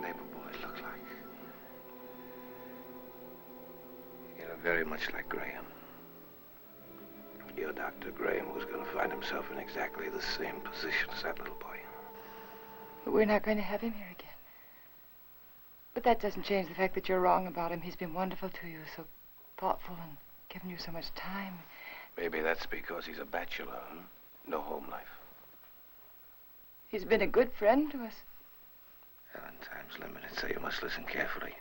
[SPEAKER 2] neighbor boy looked like? You know, very much like Graham. Your Dr. Graham was going to find himself in exactly the same position as that little boy.
[SPEAKER 1] But we're not going to have him here again. But that doesn't change the fact that you're wrong about him. He's been wonderful to you, so thoughtful and given you so much time.
[SPEAKER 2] Maybe that's because he's a bachelor, huh? No home life.
[SPEAKER 1] He's been a good friend to us.
[SPEAKER 2] Ellen, time's limited, so you must listen carefully.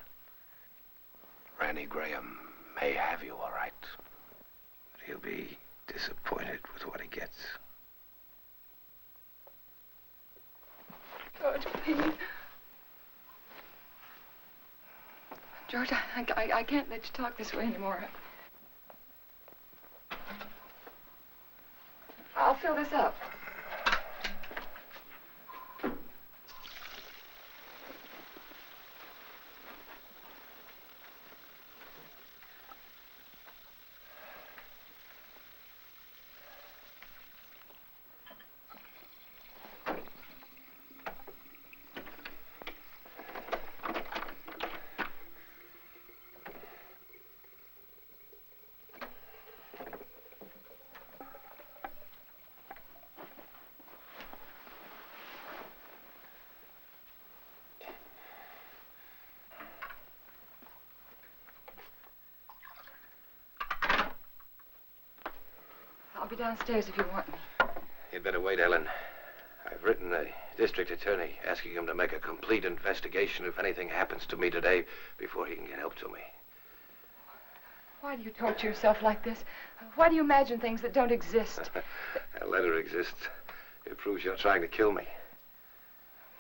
[SPEAKER 2] Randy Graham may have you all right, but he'll be disappointed with what he gets.
[SPEAKER 1] George, please. George, I can't let you talk this way anymore. I'll fill this up. I'll be downstairs if you want me.
[SPEAKER 2] You'd better wait, Ellen. I've written the district attorney asking him to make a complete investigation if anything happens to me today before he can get help to me.
[SPEAKER 1] Why do you torture yourself like this? Why do you imagine things that don't exist?
[SPEAKER 2] A letter exists. It proves you're trying to kill me.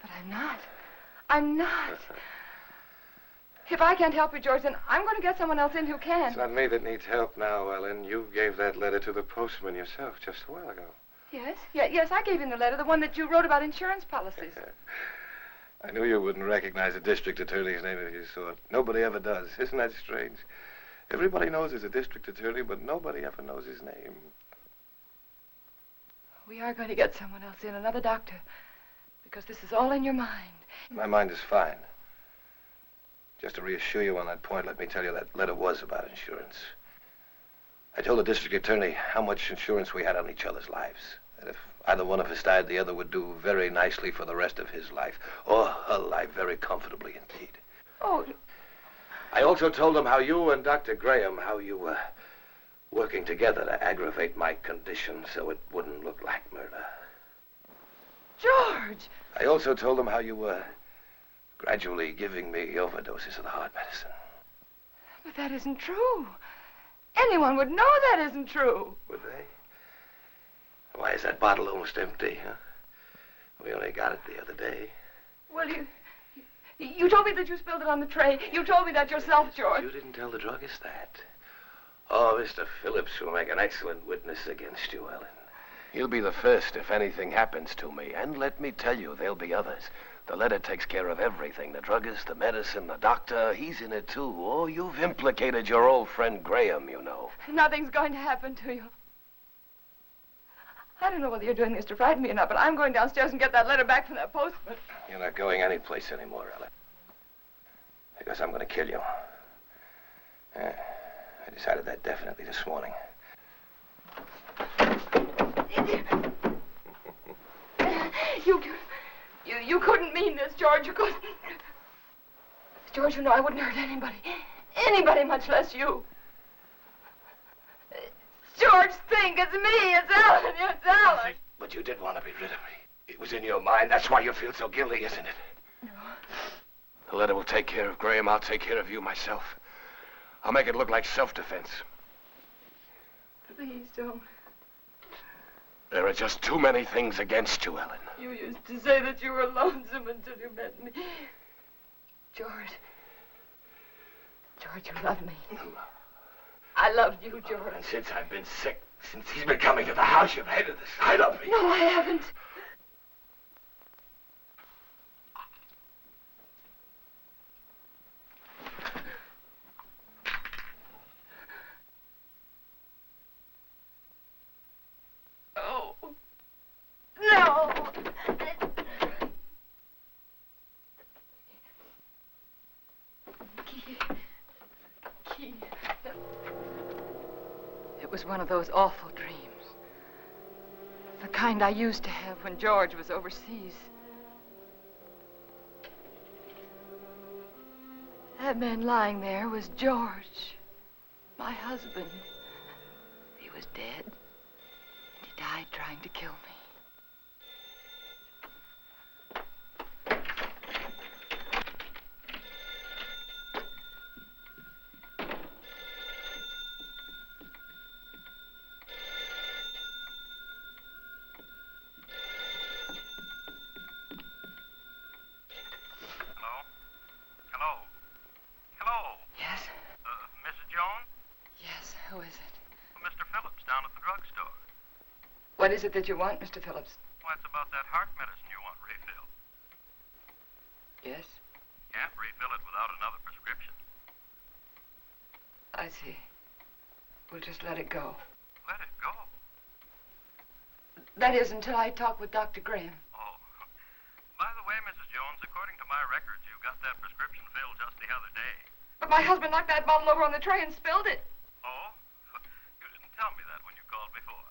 [SPEAKER 1] But I'm not. I'm not. If I can't help you, George, then I'm going to get someone else in who can.
[SPEAKER 2] It's not me that needs help now, Ellen. You gave that letter to the postman yourself just a while ago.
[SPEAKER 1] Yes, yes, I gave him the letter, the one that you wrote about insurance policies.
[SPEAKER 2] I knew you wouldn't recognize a district attorney's name if you saw it. Nobody ever does. Isn't that strange? Everybody knows he's a district attorney, but nobody ever knows his name.
[SPEAKER 1] We are going to get someone else in, another doctor, because this is all in your mind.
[SPEAKER 2] My mind is fine. Just to reassure you on that point, let me tell you that letter was about insurance. I told the district attorney how much insurance we had on each other's lives. That if either one of us died, the other would do very nicely for the rest of his life. Or her life very comfortably indeed.
[SPEAKER 1] Oh.
[SPEAKER 2] I also told them how you and Dr. Graham, how you were working together to aggravate my condition so it wouldn't look like murder.
[SPEAKER 1] George!
[SPEAKER 2] I also told them how you were gradually giving me overdoses of the heart medicine.
[SPEAKER 1] But that isn't true. Anyone would know that isn't true.
[SPEAKER 2] Would they? Why is that bottle almost empty, huh? We only got it the other day.
[SPEAKER 1] Well, you told me that you spilled it on the tray. You told me that yourself, George.
[SPEAKER 2] You didn't tell the druggist that. Oh, Mr. Phillips will make an excellent witness against you, Ellen. He'll be the first if anything happens to me. And let me tell you, there'll be others. The letter takes care of everything. The druggist, the medicine, the doctor. He's in it, too. Oh, you've implicated your old friend Graham, you know.
[SPEAKER 1] Nothing's going to happen to you. I don't know whether you're doing this to frighten me or not, but I'm going downstairs and get that letter back from that postman.
[SPEAKER 2] You're not going anyplace anymore, Ellen. Because I'm going to kill you. I decided that definitely this morning.
[SPEAKER 1] You couldn't mean this, George. You couldn't. George, you know I wouldn't hurt anybody. Anybody, much less you. George, think. It's me. It's Ellen. It's Ellen.
[SPEAKER 2] But you did want to be rid of me. It was in your mind. That's why you feel so guilty, isn't it?
[SPEAKER 1] No.
[SPEAKER 2] The letter will take care of Graham. I'll take care of you myself. I'll make it look like self-defense.
[SPEAKER 1] Please don't.
[SPEAKER 2] There are just too many things against you, Ellen.
[SPEAKER 1] You used to say that you were lonesome until you met me. George. George, you love me. I loved you, George.
[SPEAKER 2] And since I've been sick, since he's been coming to the house, you've hated the sight of me.
[SPEAKER 1] No, I haven't. Oh. No. Key. It was one of those awful dreams. The kind I used to have when George was overseas. That man lying there was George, my husband. He was dead, and he died trying to kill me. What is it that you want, Mr. Phillips?
[SPEAKER 8] Well, it's about that heart medicine you want refilled.
[SPEAKER 1] Yes?
[SPEAKER 8] Can't refill it without another prescription.
[SPEAKER 1] I see. We'll just let it go.
[SPEAKER 8] Let it go?
[SPEAKER 1] That is, until I talk with Dr. Graham.
[SPEAKER 8] Oh. By the way, Mrs. Jones, according to my records, you got that prescription filled just the other day.
[SPEAKER 1] But my husband knocked that bottle over on the tray and spilled it.
[SPEAKER 8] Oh? You didn't tell me that when you called before.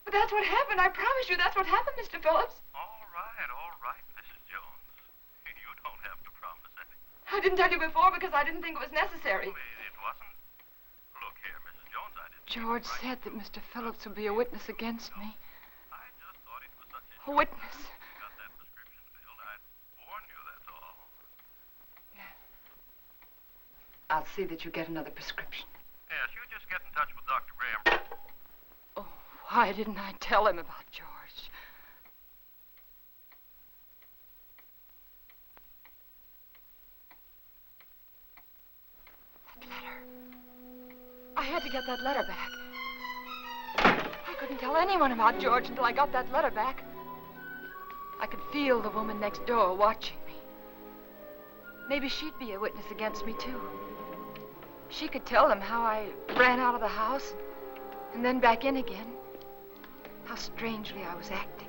[SPEAKER 1] But that's what happened. I promise you that's what happened, Mr. Phillips.
[SPEAKER 8] All right, Mrs. Jones. You don't have to promise anything.
[SPEAKER 1] I didn't tell you before because I didn't think it was necessary.
[SPEAKER 8] Well, it wasn't. Look here, Mrs. Jones, I didn't
[SPEAKER 1] George said that Mr. Phillips would be a witness against me.
[SPEAKER 8] I just thought it was such
[SPEAKER 1] A
[SPEAKER 8] a
[SPEAKER 1] witness.
[SPEAKER 8] you got that prescription filled. I'd warn you, that's all.
[SPEAKER 1] I'll see that you get another prescription.
[SPEAKER 8] Yes, you just get in touch with Dr. Graham.
[SPEAKER 1] Oh, why didn't I tell him about George? That letter. I had to get that letter back. I couldn't tell anyone about George until I got that letter back. I could feel the woman next door watching me. Maybe she'd be a witness against me, too. She could tell them how I ran out of the house and then back in again. How strangely I was acting.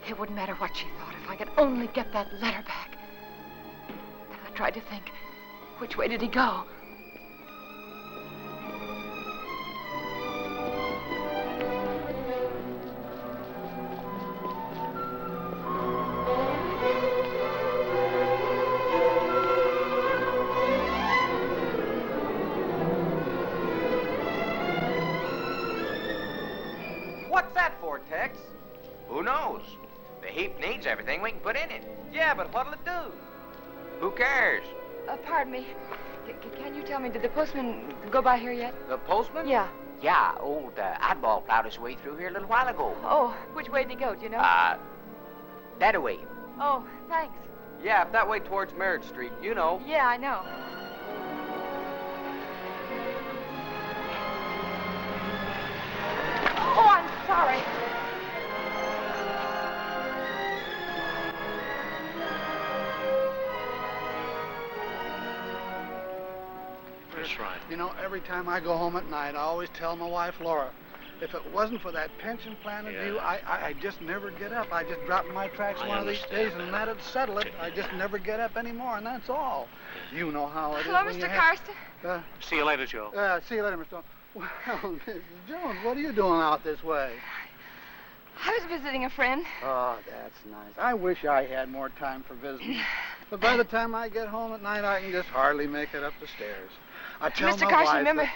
[SPEAKER 1] It wouldn't matter what she thought if I could only get that letter back. And I tried to think, which way did he go?
[SPEAKER 9] What's that for, Tex? Who knows? The heap needs everything we can put in it. Yeah, but what'll it do? Who cares?
[SPEAKER 1] Pardon me. Can you tell me, did the postman go by here yet?
[SPEAKER 9] The postman?
[SPEAKER 1] Yeah.
[SPEAKER 9] Yeah, old Oddball plowed his way through here a little while ago.
[SPEAKER 1] Oh, which way did he go, do you know?
[SPEAKER 9] That away.
[SPEAKER 1] Oh, thanks.
[SPEAKER 9] Yeah, up that way towards Merritt Street, you know.
[SPEAKER 1] Yeah, I know. Oh, I'm sorry.
[SPEAKER 8] That's right.
[SPEAKER 6] You know, every time I go home at night, I always tell my wife, Laura, if it wasn't for that pension plan of you, I just never get up. I just drop in my tracks one of these days, and that'd settle it. I just never get up anymore, and that's all. You know how it is.
[SPEAKER 1] Hello,
[SPEAKER 6] when you
[SPEAKER 1] Mr.
[SPEAKER 6] have-
[SPEAKER 1] Carston.
[SPEAKER 8] See you later, Joe.
[SPEAKER 6] See you later, Mr. Stone. Well, Mrs. Jones, what are you doing out this way?
[SPEAKER 1] I was visiting a friend.
[SPEAKER 6] Oh, that's nice. I wish I had more time for visiting. But by the time I get home at night, I can just hardly make it up the stairs. I tell
[SPEAKER 1] Mr.
[SPEAKER 6] my
[SPEAKER 1] Carston,
[SPEAKER 6] wife
[SPEAKER 1] remember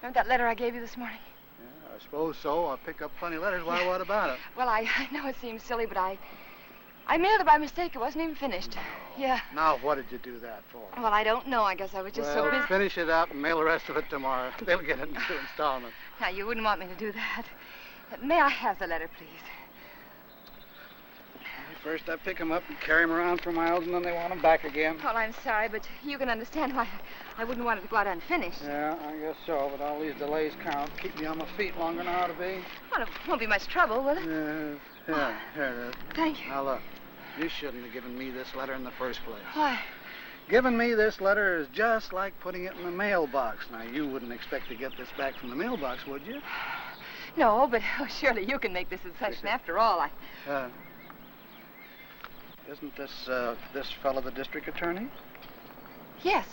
[SPEAKER 6] that,
[SPEAKER 1] that letter I gave you this morning?
[SPEAKER 6] Yeah, I suppose so. I'll pick up plenty of letters. Why, what about it?
[SPEAKER 1] Well, I know it seems silly, but I mailed it by mistake. It wasn't even finished. Yeah.
[SPEAKER 6] Now, what did you do that for?
[SPEAKER 1] Well, I don't know. I guess I was just so busy.
[SPEAKER 6] Finish it up and mail the rest of it tomorrow. They'll get it in 2 installments.
[SPEAKER 1] Now, you wouldn't want me to do that. May I have the letter, please?
[SPEAKER 6] First, I pick them up and carry them around for miles, and then they want them back again.
[SPEAKER 1] Well, I'm sorry, but you can understand why I wouldn't want it to go out unfinished.
[SPEAKER 6] Yeah, I guess so, but all these delays count. Keep me on my feet longer than I ought to be.
[SPEAKER 1] Well, it won't be much trouble, will it?
[SPEAKER 6] Yeah, here it is.
[SPEAKER 1] Thank you.
[SPEAKER 6] Now, look, you shouldn't have given me this letter in the first place.
[SPEAKER 1] Why?
[SPEAKER 6] Giving me this letter is just like putting it in the mailbox. Now, you wouldn't expect to get this back from the mailbox, would you?
[SPEAKER 1] No, but surely you can make this concession. After all,
[SPEAKER 6] Isn't this fellow the district attorney?
[SPEAKER 1] Yes.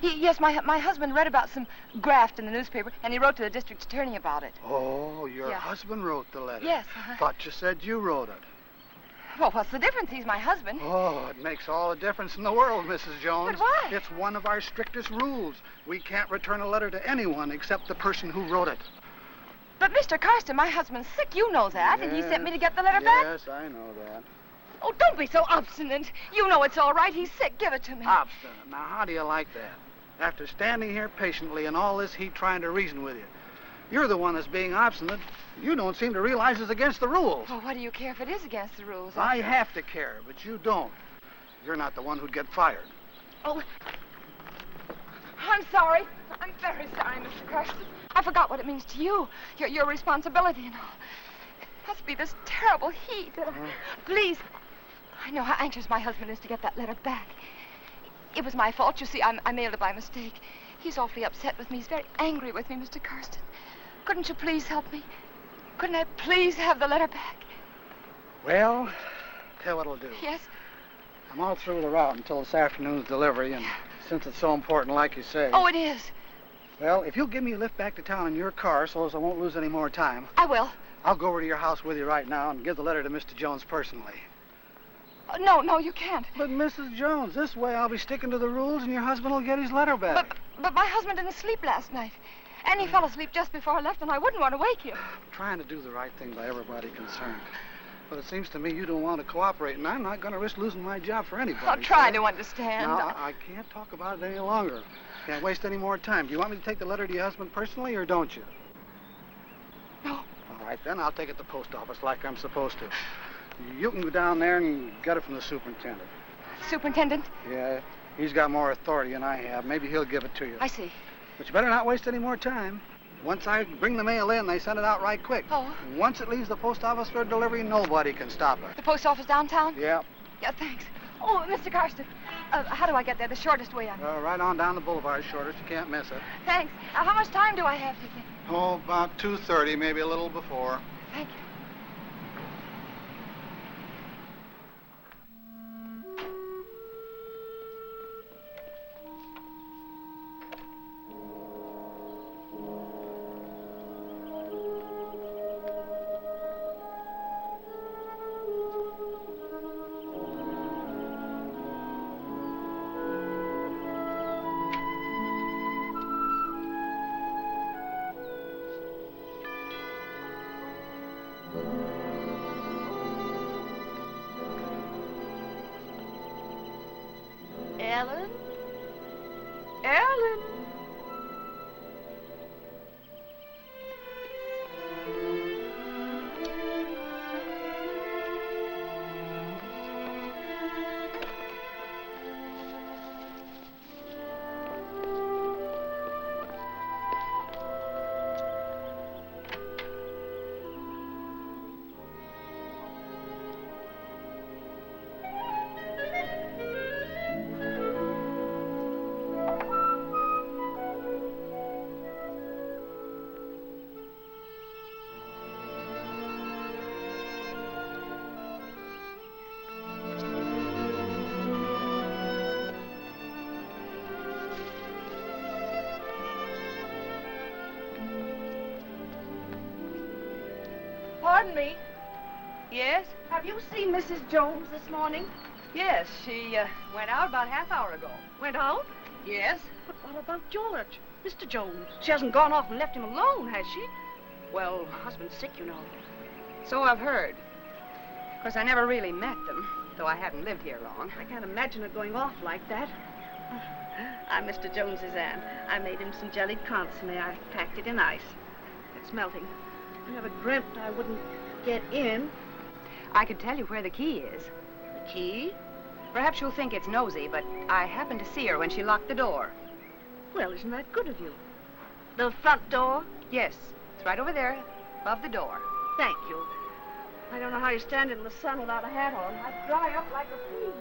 [SPEAKER 1] Yes, my husband read about some graft in the newspaper, and he wrote to the district attorney about it.
[SPEAKER 6] Oh, your husband wrote the letter?
[SPEAKER 1] Yes.
[SPEAKER 6] Thought you said you wrote it.
[SPEAKER 1] Well, what's the difference? He's my husband.
[SPEAKER 6] Oh, it makes all the difference in the world, Mrs. Jones.
[SPEAKER 1] But why?
[SPEAKER 6] It's one of our strictest rules. We can't return a letter to anyone except the person who wrote it.
[SPEAKER 1] But, Mr. Carston, my husband's sick. You know that, and he sent me to get the letter back.
[SPEAKER 6] Yes, I know that.
[SPEAKER 1] Oh, don't be so obstinate. You know it's all right. He's sick. Give it to me.
[SPEAKER 6] Obstinate. Now, how do you like that? After standing here patiently and all this heat trying to reason with you, you're the one that's being obstinate. You don't seem to realize it's against the rules.
[SPEAKER 1] Well, what do you care if it is against the rules?
[SPEAKER 6] I have to care, but you don't. You're not the one who'd get fired.
[SPEAKER 1] Oh, I'm sorry. I'm very sorry, Mr. Carston. I forgot what it means to you. Your responsibility and all. It must be this terrible heat. Please. I know how anxious my husband is to get that letter back. It was my fault. You see, I mailed it by mistake. He's awfully upset with me. He's very angry with me, Mr. Carston. Couldn't you please help me? Couldn't I please have the letter back?
[SPEAKER 6] Well, tell you what I'll do.
[SPEAKER 1] Yes?
[SPEAKER 6] I'm all through the route until this afternoon's delivery, and since it's so important, like you say...
[SPEAKER 1] Oh, it is.
[SPEAKER 6] Well, if you'll give me a lift back to town in your car so as I won't lose any more time...
[SPEAKER 1] I will.
[SPEAKER 6] I'll go over to your house with you right now and give the letter to Mr. Jones personally.
[SPEAKER 1] No, you can't.
[SPEAKER 6] But, Mrs. Jones, this way I'll be sticking to the rules and your husband will get his letter back.
[SPEAKER 10] But my husband didn't sleep last night. And he fell asleep just before I left, and I wouldn't want to wake him.
[SPEAKER 6] I'm trying to do the right thing by everybody concerned. But it seems to me you don't want to cooperate, and I'm not going to risk losing my job for anybody.
[SPEAKER 10] I'll try to understand.
[SPEAKER 6] No, I can't talk about it any longer. Can't waste any more time. Do you want me to take the letter to your husband personally, or don't you?
[SPEAKER 10] No.
[SPEAKER 6] All right, then I'll take it to the post office like I'm supposed to. You can go down there and get it from the superintendent.
[SPEAKER 10] Superintendent?
[SPEAKER 6] Yeah, he's got more authority than I have. Maybe he'll give it to you.
[SPEAKER 10] I see.
[SPEAKER 6] But you better not waste any more time. Once I bring the mail in, they send it out right quick.
[SPEAKER 10] Oh.
[SPEAKER 6] Once it leaves the post office for delivery, nobody can stop it.
[SPEAKER 10] The post office downtown?
[SPEAKER 6] Yeah.
[SPEAKER 10] Yeah, thanks. Oh, Mr. Karsten, how do I get there? The shortest way on.
[SPEAKER 6] Right on down the boulevard, shortest. You can't miss it.
[SPEAKER 10] Thanks. How much time do I have, do you think?
[SPEAKER 6] Oh, about 2:30, maybe a little before.
[SPEAKER 10] Thank you.
[SPEAKER 5] Ellen?
[SPEAKER 10] Ellen? Pardon me. Yes?
[SPEAKER 5] Have you seen Mrs. Jones this morning?
[SPEAKER 10] Yes, she went out about half hour ago.
[SPEAKER 5] Went out?
[SPEAKER 10] Yes?
[SPEAKER 5] But what about George? Mr. Jones. She hasn't gone off and left him alone, has she?
[SPEAKER 10] Well,
[SPEAKER 5] Her husband's sick, you know.
[SPEAKER 10] so I've heard. Of course, I never really met them, though I haven't lived here long.
[SPEAKER 5] I can't imagine her going off like that. I'm Mr. Jones's aunt. I made him some jellied consomme. I packed it in ice. It's melting. I never dreamt I wouldn't get in.
[SPEAKER 10] I could tell you where the key is.
[SPEAKER 5] The key?
[SPEAKER 10] Perhaps you'll think it's nosy, but I happened to see her when she locked the door.
[SPEAKER 5] Well, isn't that good of you? The front door?
[SPEAKER 10] Yes, it's right over there, above the door.
[SPEAKER 5] Thank you. I don't know how you stand in the sun without a hat on. I'd dry up like a pea.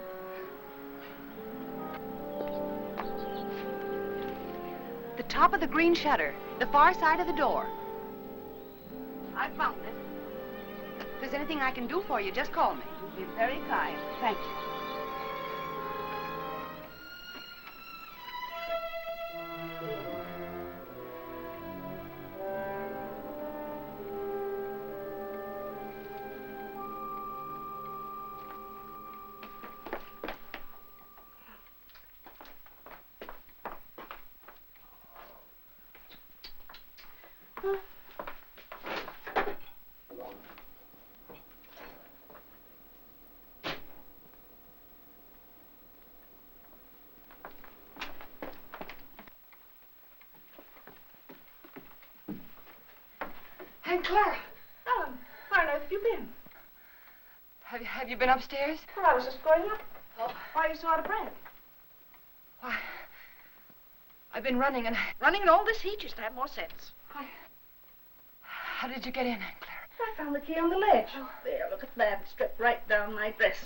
[SPEAKER 10] The top of the green shutter, the far side of the door.
[SPEAKER 5] I found it.
[SPEAKER 10] If there's anything I can do for you, just call me.
[SPEAKER 5] You've been very kind. Thank you.
[SPEAKER 10] Aunt Clara,
[SPEAKER 5] Ellen, where on earth have you been?
[SPEAKER 10] have you been upstairs?
[SPEAKER 5] Well, I was just going up.
[SPEAKER 10] Oh.
[SPEAKER 5] Why are you so out of breath?
[SPEAKER 10] Why, I've been running and...
[SPEAKER 5] Running in all this heat, you should have more sense.
[SPEAKER 10] How did you get in, Aunt Clara?
[SPEAKER 5] I found the key on the ledge. There, look at that. It stripped right down my dress.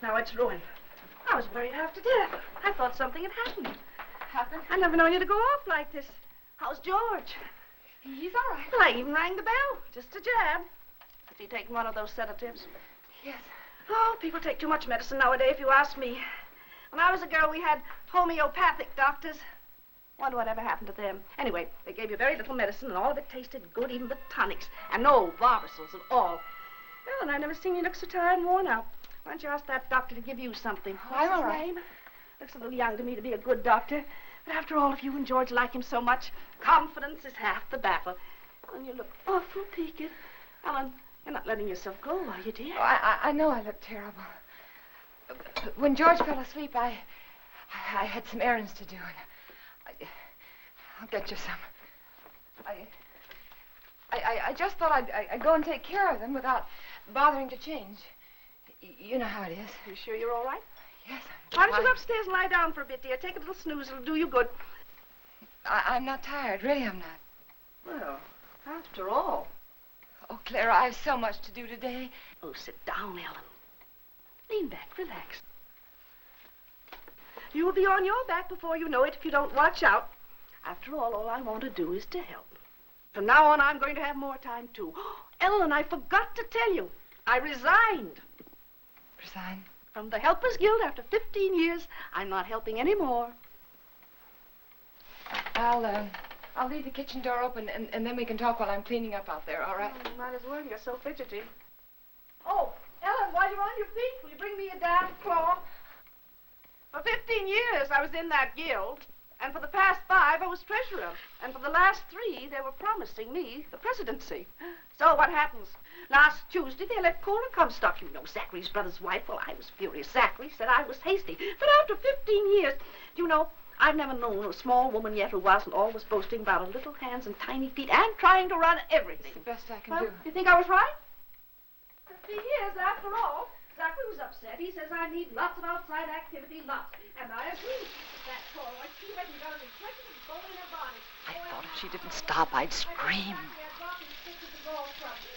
[SPEAKER 5] Now it's ruined. I was worried half to death. I thought something had happened.
[SPEAKER 10] Happened?
[SPEAKER 5] I never known you to go off like this. How's George?
[SPEAKER 10] He's all right.
[SPEAKER 5] Well, I even rang the bell. Just a jab. Has he taken one of those sedatives?
[SPEAKER 10] Yes.
[SPEAKER 5] Oh, people take too much medicine nowadays, if you ask me. When I was a girl, we had homeopathic doctors. Wonder whatever happened to them. Anyway, they gave you very little medicine, and all of it tasted good, even the tonics. And no Barbasals at all. Well, and I never seen you look so tired and worn out. Why don't you ask that doctor to give you something?
[SPEAKER 10] I'm all
[SPEAKER 5] What's his
[SPEAKER 10] right.
[SPEAKER 5] name? Looks a little young to me to be a good doctor. But after all, if you and George like him so much, confidence is half the battle. And you look awful peaked. Ellen, you're not letting yourself go, are you, dear?
[SPEAKER 10] Oh, I know I look terrible. When George fell asleep, I had some errands to do, and I'll get you some. I just thought I'd go and take care of them without bothering to change. You know how it is.
[SPEAKER 5] You sure you're all right?
[SPEAKER 10] Yes.
[SPEAKER 5] Why don't you go upstairs and lie down for a bit, dear? Take a little snooze. It'll do you good.
[SPEAKER 10] I'm not tired. Really, I'm not.
[SPEAKER 5] Well, after all.
[SPEAKER 10] Oh, Clara, I have so much to do today.
[SPEAKER 5] Oh, sit down, Ellen. Lean back. Relax. You'll be on your back before you know it if you don't watch out. After all I want to do is to help. From now on, I'm going to have more time, too. Ellen, I forgot to tell you. I resigned.
[SPEAKER 10] Resign?
[SPEAKER 5] From the Helpers Guild after 15 years. I'm not helping anymore.
[SPEAKER 10] I'll leave the kitchen door open, and then we can talk while I'm cleaning up out there, all right?
[SPEAKER 5] Oh, might as well. You're so fidgety. Oh, Ellen, while you're on your feet, will you bring me a damn cloth? For 15 years, I was in that guild. And for the past 5, I was treasurer. And for the last 3, they were promising me the presidency. So what happens? Last Tuesday, they let Cora Comstock, you know, Zachary's brother's wife. Well, I was furious. Zachary said I was hasty. But after 15 years, you know, I've never known a small woman yet who wasn't always boasting about her little hands and tiny feet and trying to run everything.
[SPEAKER 10] It's the best I can do.
[SPEAKER 5] You think I was right? 15 years, after all. Zachary was upset. He says I need lots of outside activity, lots. And I agree. That Cora, she hasn't got a reflection of bone in her body.
[SPEAKER 10] I thought if she didn't stop, I'd scream.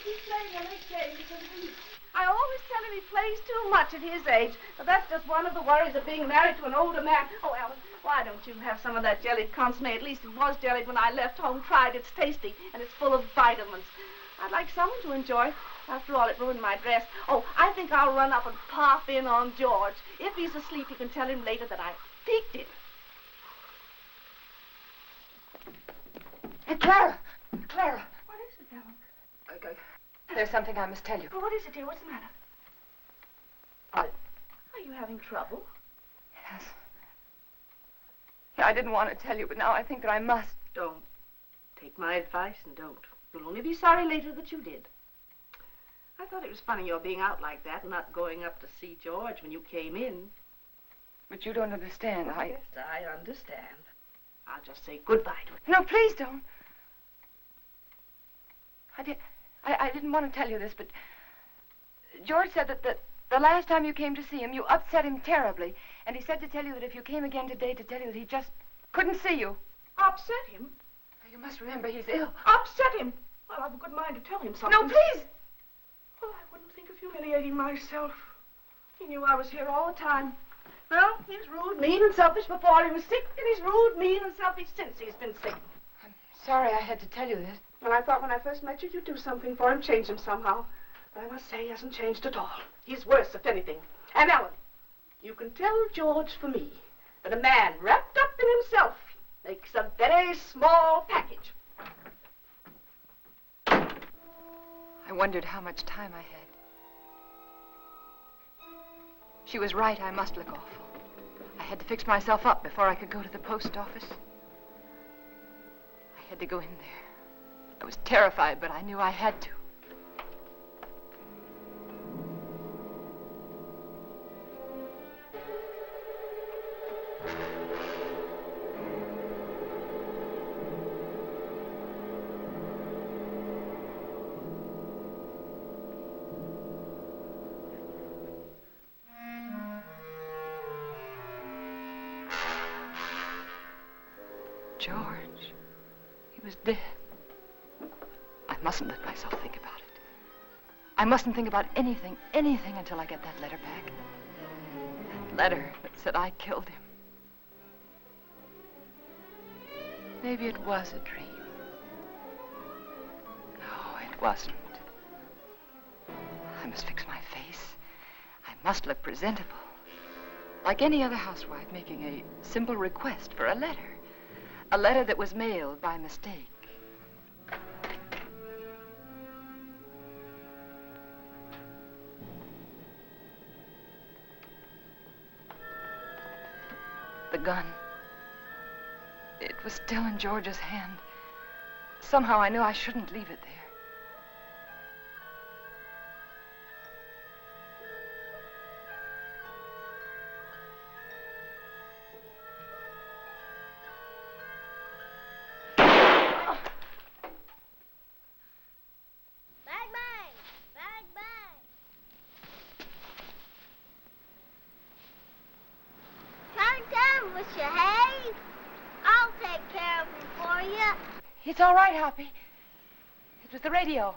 [SPEAKER 5] He's playing a late game because of me. I always tell him he plays too much at his age. But that's just one of the worries of being married to an older man. Oh, Ellen, why don't you have some of that jellied consomme? At least it was jellied when I left home. Tried. It's tasty, and it's full of vitamins. I'd like someone to enjoy. After all, it ruined my dress. Oh, I think I'll run up and pop in on George. If he's asleep, you can tell him later that I peeked him.
[SPEAKER 10] Hey, Clara! Clara!
[SPEAKER 5] What is it, Ellen?
[SPEAKER 10] There's something I must tell you.
[SPEAKER 5] Oh, what is it, dear? What's the matter? Are you having trouble?
[SPEAKER 10] Yes. Yeah, I didn't want to tell you, but now I think that I must.
[SPEAKER 5] Don't. Take my advice and don't. You'll only be sorry later that you did. I thought it was funny your being out like that and not going up to see George when you came in.
[SPEAKER 10] But you don't understand.
[SPEAKER 5] Yes, I understand. I'll just say goodbye to him.
[SPEAKER 10] No, please don't. I didn't want to tell you this, but George said that the last time you came to see him, you upset him terribly. And he said to tell you that if you came again today, to tell you that he just couldn't see you.
[SPEAKER 5] Upset him?
[SPEAKER 10] You must remember he's ill.
[SPEAKER 5] Upset him? Well, I've a good mind to tell him something.
[SPEAKER 10] No, please!
[SPEAKER 5] Well, I wouldn't think of humiliating myself. He knew I was here all the time. Well, he was rude, mean, and selfish before he was sick, and he's rude, mean, and selfish since he's been sick.
[SPEAKER 10] I'm sorry I had to tell you this.
[SPEAKER 5] Well, I thought when I first met you, you'd do something for him, change him somehow. But I must say he hasn't changed at all. He's worse, if anything. And Ellen, you can tell George for me that a man wrapped up in himself makes a very small package.
[SPEAKER 10] I wondered how much time I had. She was right, I must look awful. I had to fix myself up before I could go to the post office. I had to go in there. I was terrified, but I knew I had to. George, he was dead. I mustn't let myself think about it. I mustn't think about anything until I get that letter back. That letter that said I killed him. Maybe it was a dream. No, it wasn't. I must fix my face. I must look presentable. Like any other housewife making a simple request for a letter. A letter that was mailed by mistake. The gun. It was still in George's hand. Somehow I knew I shouldn't leave it there. It's all right, Hoppy. It was the radio.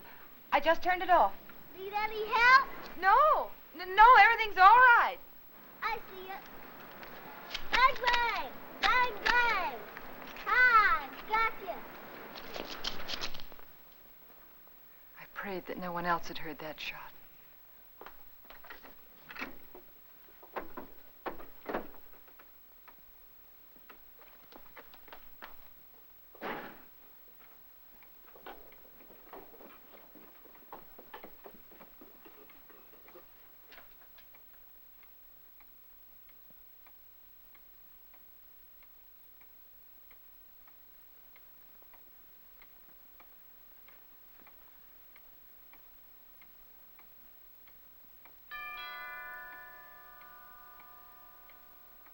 [SPEAKER 10] I just turned it off.
[SPEAKER 7] Need any help?
[SPEAKER 10] No. No, everything's all right.
[SPEAKER 7] I see it. Bang, bang! Bang, bang! Hi, gotcha.
[SPEAKER 10] I prayed that no one else had heard that shot.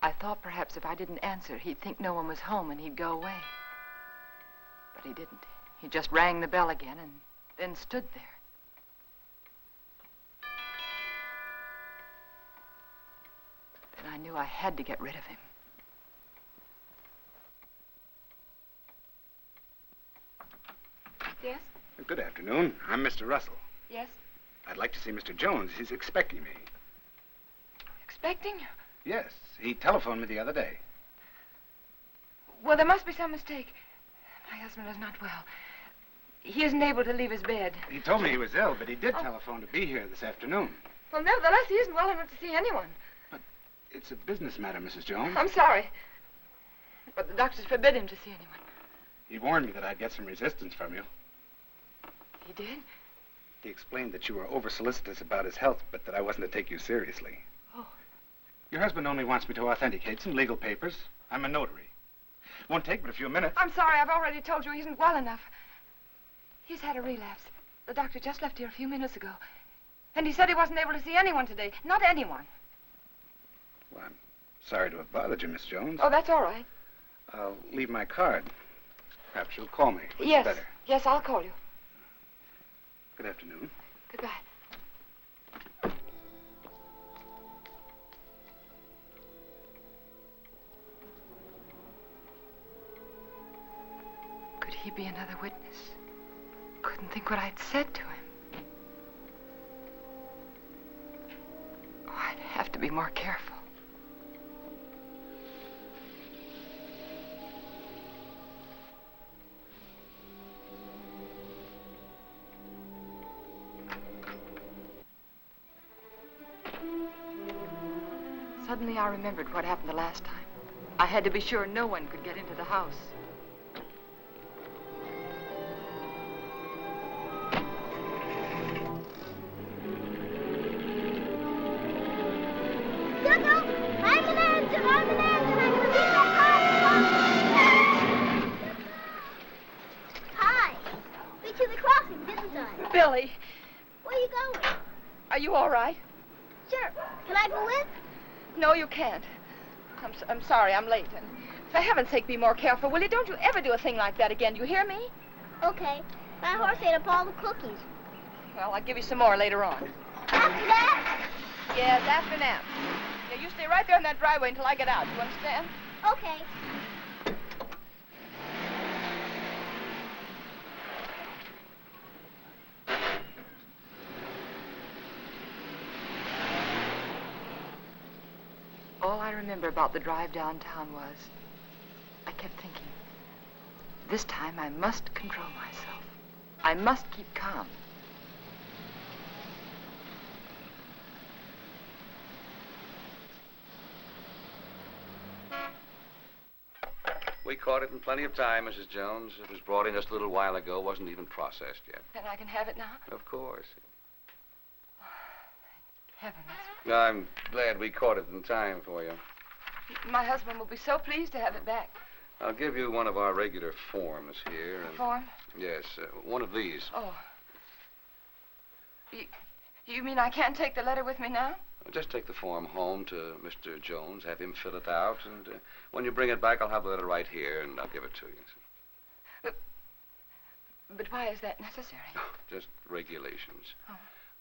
[SPEAKER 10] I thought perhaps if I didn't answer, he'd think no one was home and he'd go away. But he didn't. He just rang the bell again and then stood there. Then I knew I had to get rid of him.
[SPEAKER 11] Yes?
[SPEAKER 12] Good afternoon. I'm Mr. Russell.
[SPEAKER 11] Yes?
[SPEAKER 12] I'd like to see Mr. Jones. He's expecting me.
[SPEAKER 10] Expecting?
[SPEAKER 12] Yes. He telephoned me the other day.
[SPEAKER 10] Well, there must be some mistake. My husband is not well. He isn't able to leave his bed.
[SPEAKER 12] He told me he was ill, but he did telephone to be here this afternoon.
[SPEAKER 10] Well, nevertheless, he isn't well enough to see anyone.
[SPEAKER 12] But it's a business matter, Mrs. Jones.
[SPEAKER 10] I'm sorry. But the doctors forbid him to see anyone.
[SPEAKER 12] He warned me that I'd get some resistance from you.
[SPEAKER 10] He did?
[SPEAKER 12] He explained that you were over-solicitous about his health, but that I wasn't to take you seriously.
[SPEAKER 10] Oh.
[SPEAKER 12] Your husband only wants me to authenticate some legal papers. I'm a notary. Won't take but a few minutes.
[SPEAKER 10] I'm sorry. I've already told you he isn't well enough. He's had a relapse. The doctor just left here a few minutes ago. And he said he wasn't able to see anyone today. Not anyone.
[SPEAKER 12] Well, I'm sorry to have bothered you, Miss Jones.
[SPEAKER 10] Oh, that's all right.
[SPEAKER 12] I'll leave my card. Perhaps you'll call me.
[SPEAKER 10] Yes.
[SPEAKER 12] Better.
[SPEAKER 10] Yes, I'll call you.
[SPEAKER 12] Good afternoon.
[SPEAKER 10] Goodbye. Could he be another witness? Couldn't think what I'd said to him. Oh, I'd have to be more careful. Suddenly I remembered what happened the last time. I had to be sure no one could get into the house.
[SPEAKER 7] Hi. We to the crossing, didn't I?
[SPEAKER 10] Billy,
[SPEAKER 7] Where are you going?
[SPEAKER 10] are you all right?
[SPEAKER 7] Sure. Can I go with?
[SPEAKER 10] No, you can't. I'm sorry, I'm late. And for heaven's sake, be more careful, will you? Don't you ever do a thing like that again. Do you hear me?
[SPEAKER 7] Okay. My horse ate up all the cookies.
[SPEAKER 10] Well, I'll give you some more later on.
[SPEAKER 7] After that?
[SPEAKER 10] Yes, after nap. Now, you stay right there in that driveway until I get out. You understand?
[SPEAKER 7] Okay.
[SPEAKER 10] All I remember about the drive downtown was I kept thinking, this time I must control myself. I must keep calm.
[SPEAKER 13] We caught it in plenty of time, Mrs. Jones. It was brought in just a little while ago. Wasn't even processed yet.
[SPEAKER 10] Then I can have it now?
[SPEAKER 13] Of course.
[SPEAKER 10] Heavens.
[SPEAKER 13] I'm glad we caught it in time for you.
[SPEAKER 10] My husband will be so pleased to have it back.
[SPEAKER 13] I'll give you one of our regular forms here. And
[SPEAKER 10] Form?
[SPEAKER 13] yes, one of these.
[SPEAKER 10] Oh. You mean I can't take the letter with me now?
[SPEAKER 13] Just take the form home to Mr. Jones, have him fill it out, and when you bring it back, I'll have the letter right here, and I'll give it to you.
[SPEAKER 10] But why is that necessary?
[SPEAKER 13] Just regulations.
[SPEAKER 10] Oh.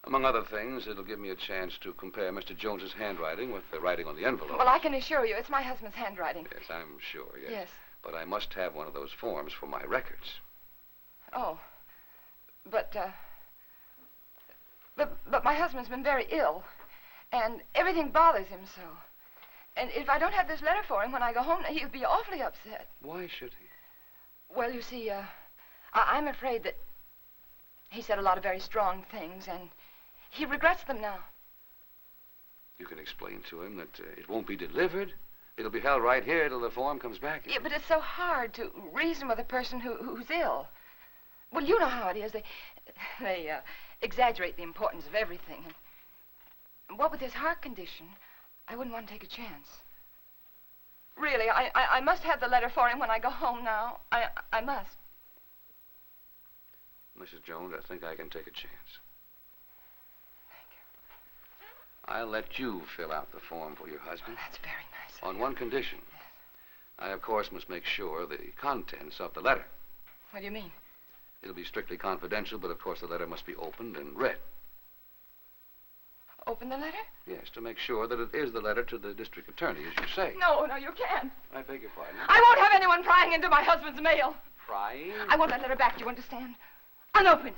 [SPEAKER 13] Among other things, it'll give me a chance to compare Mr. Jones's handwriting with the writing on the envelope.
[SPEAKER 10] Well, I can assure you it's my husband's handwriting.
[SPEAKER 13] Yes, I'm sure, yes.
[SPEAKER 10] Yes.
[SPEAKER 13] But I must have one of those forms for my records.
[SPEAKER 10] Oh. But my husband's been very ill, and everything bothers him so. And if I don't have this letter for him when I go home, he'll be awfully upset.
[SPEAKER 13] Why should he?
[SPEAKER 10] Well, you see, I'm afraid that he said a lot of very strong things, and he regrets them now.
[SPEAKER 13] You can explain to him that it won't be delivered. It'll be held right here till the form comes back.
[SPEAKER 10] Yeah, but it's so hard to reason with a person who's ill. Well, you know how it is. They exaggerate the importance of everything. And what with his heart condition, I wouldn't want to take a chance. Really, I must have the letter for him when I go home now. I must.
[SPEAKER 13] Mrs. Jones, I think I can take a chance.
[SPEAKER 10] Thank you.
[SPEAKER 13] I'll let you fill out the form for your husband.
[SPEAKER 10] That's very nice.
[SPEAKER 13] On one condition.
[SPEAKER 10] Yes.
[SPEAKER 13] I, of course, must make sure the contents of the letter.
[SPEAKER 10] What do you mean?
[SPEAKER 13] It'll be strictly confidential, but of course the letter must be opened and read.
[SPEAKER 10] Open the letter?
[SPEAKER 13] Yes, to make sure that it is the letter to the district attorney, as you say.
[SPEAKER 10] No, you can't.
[SPEAKER 13] I beg your pardon.
[SPEAKER 10] I won't have anyone prying into my husband's mail.
[SPEAKER 13] Prying?
[SPEAKER 10] I want that letter back, do you understand? Unopened.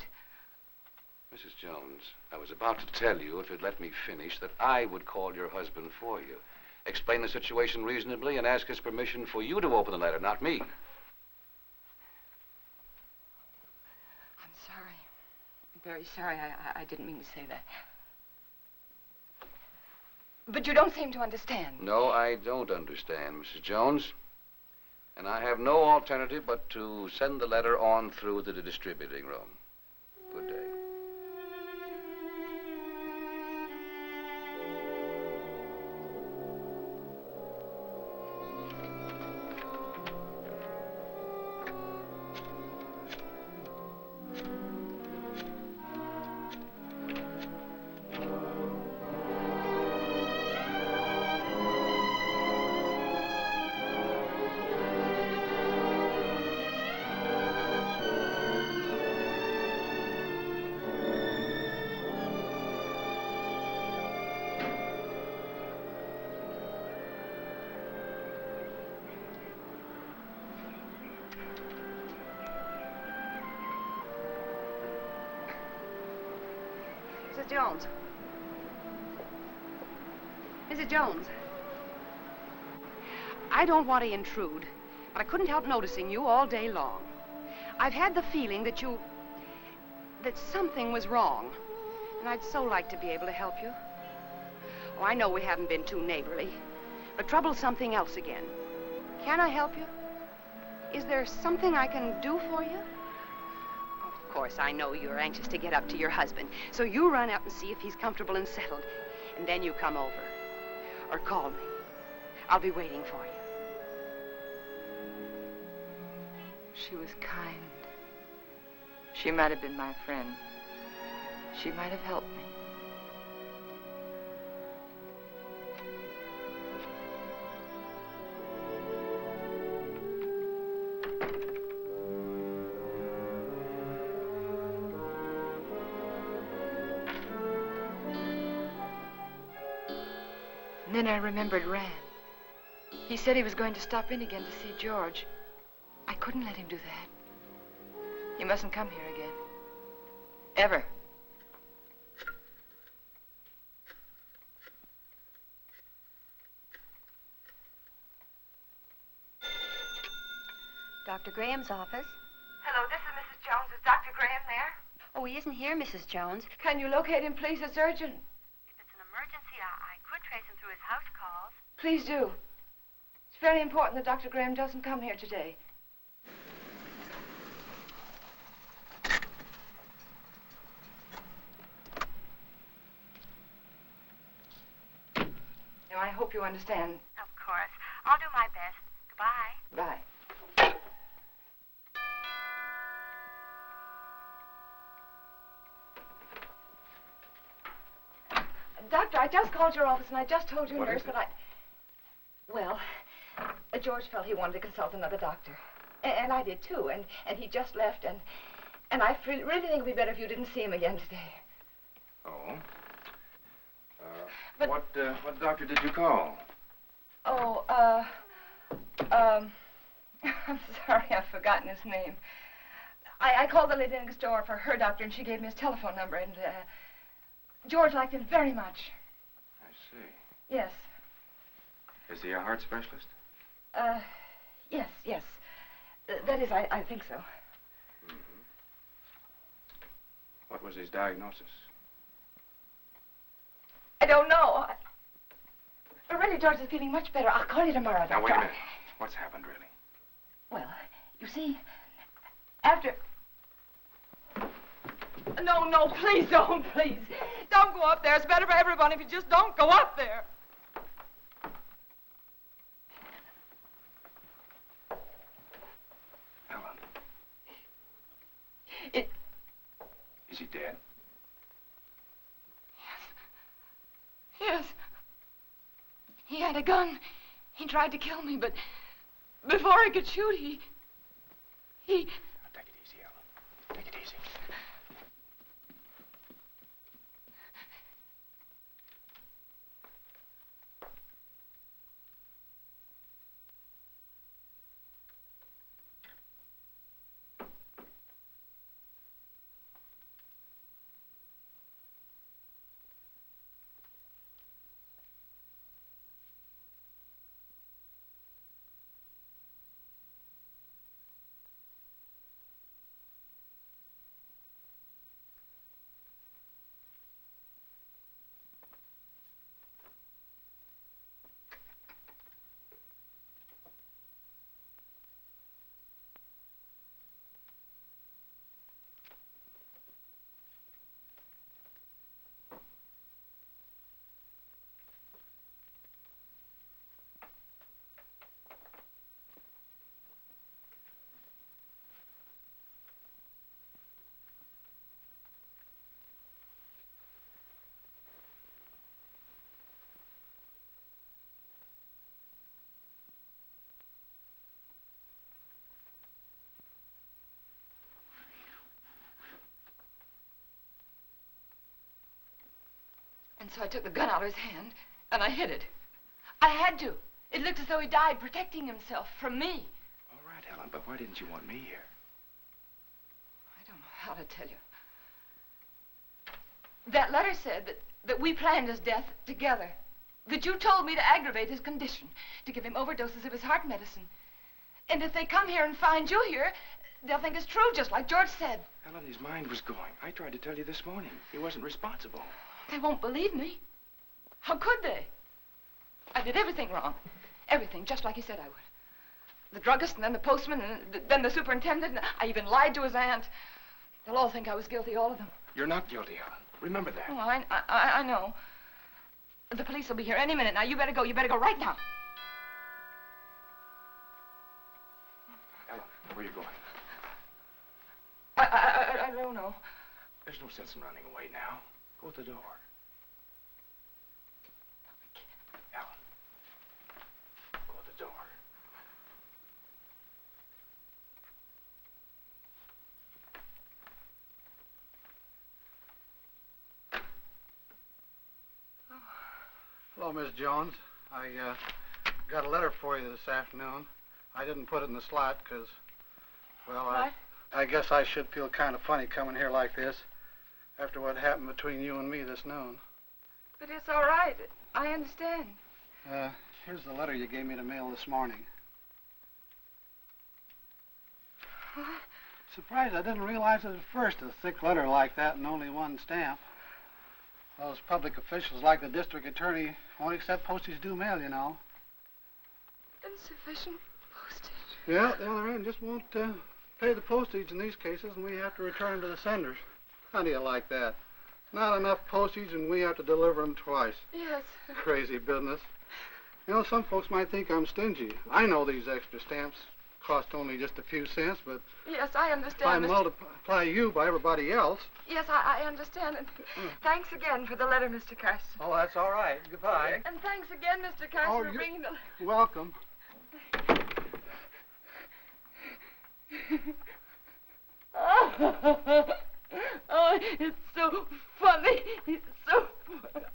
[SPEAKER 13] Mrs. Jones, I was about to tell you, if you'd let me finish, that I would call your husband for you. Explain the situation reasonably and ask his permission for you to open the letter, not me.
[SPEAKER 10] I'm sorry. I'm very sorry. I didn't mean to say that. But you don't seem to understand.
[SPEAKER 13] No, I don't understand, Mrs. Jones. And I have no alternative but to send the letter on through to the distributing room. Good day.
[SPEAKER 5] Mrs. Jones. Mrs. Jones. I don't want to intrude, but I couldn't help noticing you all day long. I've had the feeling that something was wrong, and I'd so like to be able to help you. Oh, I know we haven't been too neighborly, but trouble's something else again. Can I help you? Is there something I can do for you? Of course, I know you're anxious to get up to your husband, so you run up and see if he's comfortable and settled, and then you come over. Or call me. I'll be waiting for you.
[SPEAKER 1] She was kind. She might have been my friend. She might have helped me. And then I remembered Rand. He said he was going to stop in again to see George. I couldn't let him do that. He mustn't come here again. Ever.
[SPEAKER 11] Dr. Graham's office.
[SPEAKER 10] Hello, this is Mrs. Jones. Is Dr. Graham there?
[SPEAKER 11] Oh, he isn't here, Mrs. Jones.
[SPEAKER 10] Can you locate him, please? It's urgent.
[SPEAKER 11] If it's an emergency, I could trace him through his house calls.
[SPEAKER 10] Please do. It's very important that Dr. Graham doesn't come here today. Now, I hope you understand.
[SPEAKER 11] Of course. I'll do my best. Goodbye.
[SPEAKER 10] Bye. Doctor, I just called your office and I just told your
[SPEAKER 3] What
[SPEAKER 10] nurse
[SPEAKER 3] is it?
[SPEAKER 10] that Well, George felt he wanted to consult another doctor. And I did too, and he just left, and I really think it would be better if you didn't see him again today.
[SPEAKER 3] Oh? What doctor did you call?
[SPEAKER 10] Oh, I'm sorry, I've forgotten his name. I called the lady next door for her doctor, and she gave me his telephone number, and George liked it very much.
[SPEAKER 3] I see.
[SPEAKER 10] Yes.
[SPEAKER 3] Is he a heart specialist?
[SPEAKER 10] Yes. That is, I think so.
[SPEAKER 3] Mm-hmm. What was his diagnosis?
[SPEAKER 10] I don't know. Really, George is feeling much better. I'll call you tomorrow, Doctor.
[SPEAKER 3] Now, wait a minute. What's happened, really?
[SPEAKER 10] Well, you see, after... No, please don't, please. Don't go up there. It's better for everyone if you just don't go up there.
[SPEAKER 3] Ellen.
[SPEAKER 10] It...
[SPEAKER 3] Is he dead?
[SPEAKER 10] Yes. He had a gun. He tried to kill me, but before I could shoot, he...
[SPEAKER 3] Take it easy, Ellen. Take it easy.
[SPEAKER 10] And so I took the gun out of his hand, and I hid it. I had to. It looked as though he died protecting himself from me.
[SPEAKER 3] All right, Ellen, but why didn't you want me here?
[SPEAKER 10] I don't know how to tell you. That letter said that we planned his death together. That you told me to aggravate his condition, to give him overdoses of his heart medicine. And if they come here and find you here, they'll think it's true, just like George said.
[SPEAKER 3] Ellen, his mind was going. I tried to tell you this morning. He wasn't responsible.
[SPEAKER 10] They won't believe me. How could they? I did everything wrong. Everything, just like he said I would. The druggist, and then the postman, and then the superintendent. And I even lied to his aunt. They'll all think I was guilty, all of them.
[SPEAKER 3] You're not guilty, Ellen. Remember that.
[SPEAKER 10] Oh, I know. The police will be here any minute. Now, you better go. You better go right now.
[SPEAKER 3] Ellen, where are you going?
[SPEAKER 10] I don't know.
[SPEAKER 3] There's no sense in running away now. Go at the door. Ellen. Go at the door.
[SPEAKER 6] Hello, Miss Jones. I got a letter for you this afternoon. I didn't put it in the slot because, well, I guess I should feel kind of funny coming here like this after what happened between you and me this noon.
[SPEAKER 10] But it's all right. I understand.
[SPEAKER 6] Here's the letter you gave me to mail this morning.
[SPEAKER 10] What?
[SPEAKER 6] Surprised I didn't realize it at first, a thick letter like that and only one stamp. Those public officials like the district attorney won't accept postage due mail, you know.
[SPEAKER 10] Insufficient postage?
[SPEAKER 6] Yeah, the other end just won't pay the postage in these cases, and we have to return them to the senders. How do you like that? Not enough postage, and we have to deliver them twice.
[SPEAKER 10] Yes.
[SPEAKER 6] Crazy business. You know, some folks might think I'm stingy. I know these extra stamps cost only just a few cents, but
[SPEAKER 10] Yes, I
[SPEAKER 6] if I
[SPEAKER 10] understand.
[SPEAKER 6] multiply you by everybody else...
[SPEAKER 10] Yes, I understand. And thanks again for the letter, Mr. Carson.
[SPEAKER 6] Oh, that's all right. Goodbye.
[SPEAKER 10] And thanks again, Mr. Carson, for bringing the...
[SPEAKER 6] Welcome.
[SPEAKER 10] Oh, it's so funny. It's so funny.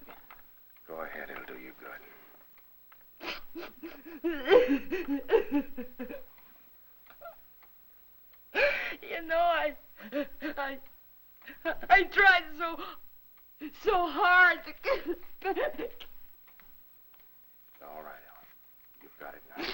[SPEAKER 2] Go ahead, it'll do you good.
[SPEAKER 10] You know, I tried so hard to get it back.
[SPEAKER 2] It's all right, Ellen. You've got it now.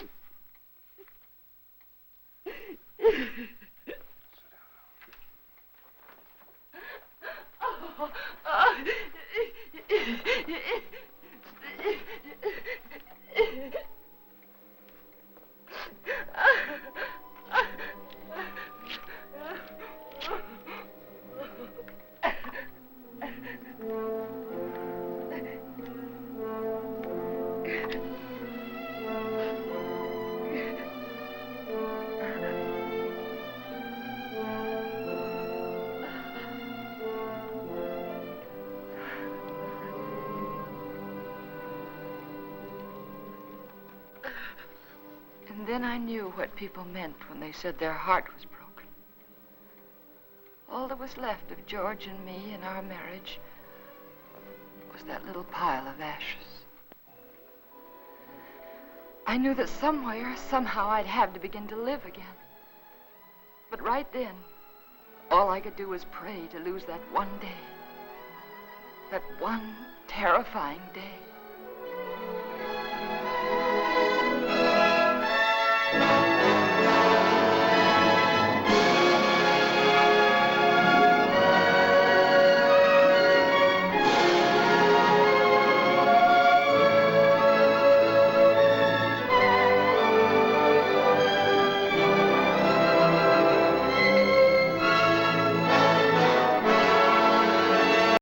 [SPEAKER 10] And then I knew what people meant when they said their heart was broken. All that was left of George and me and our marriage was that little pile of ashes. I knew that somewhere, somehow, I'd have to begin to live again. But right then, all I could do was pray to lose that one day. That one terrifying day.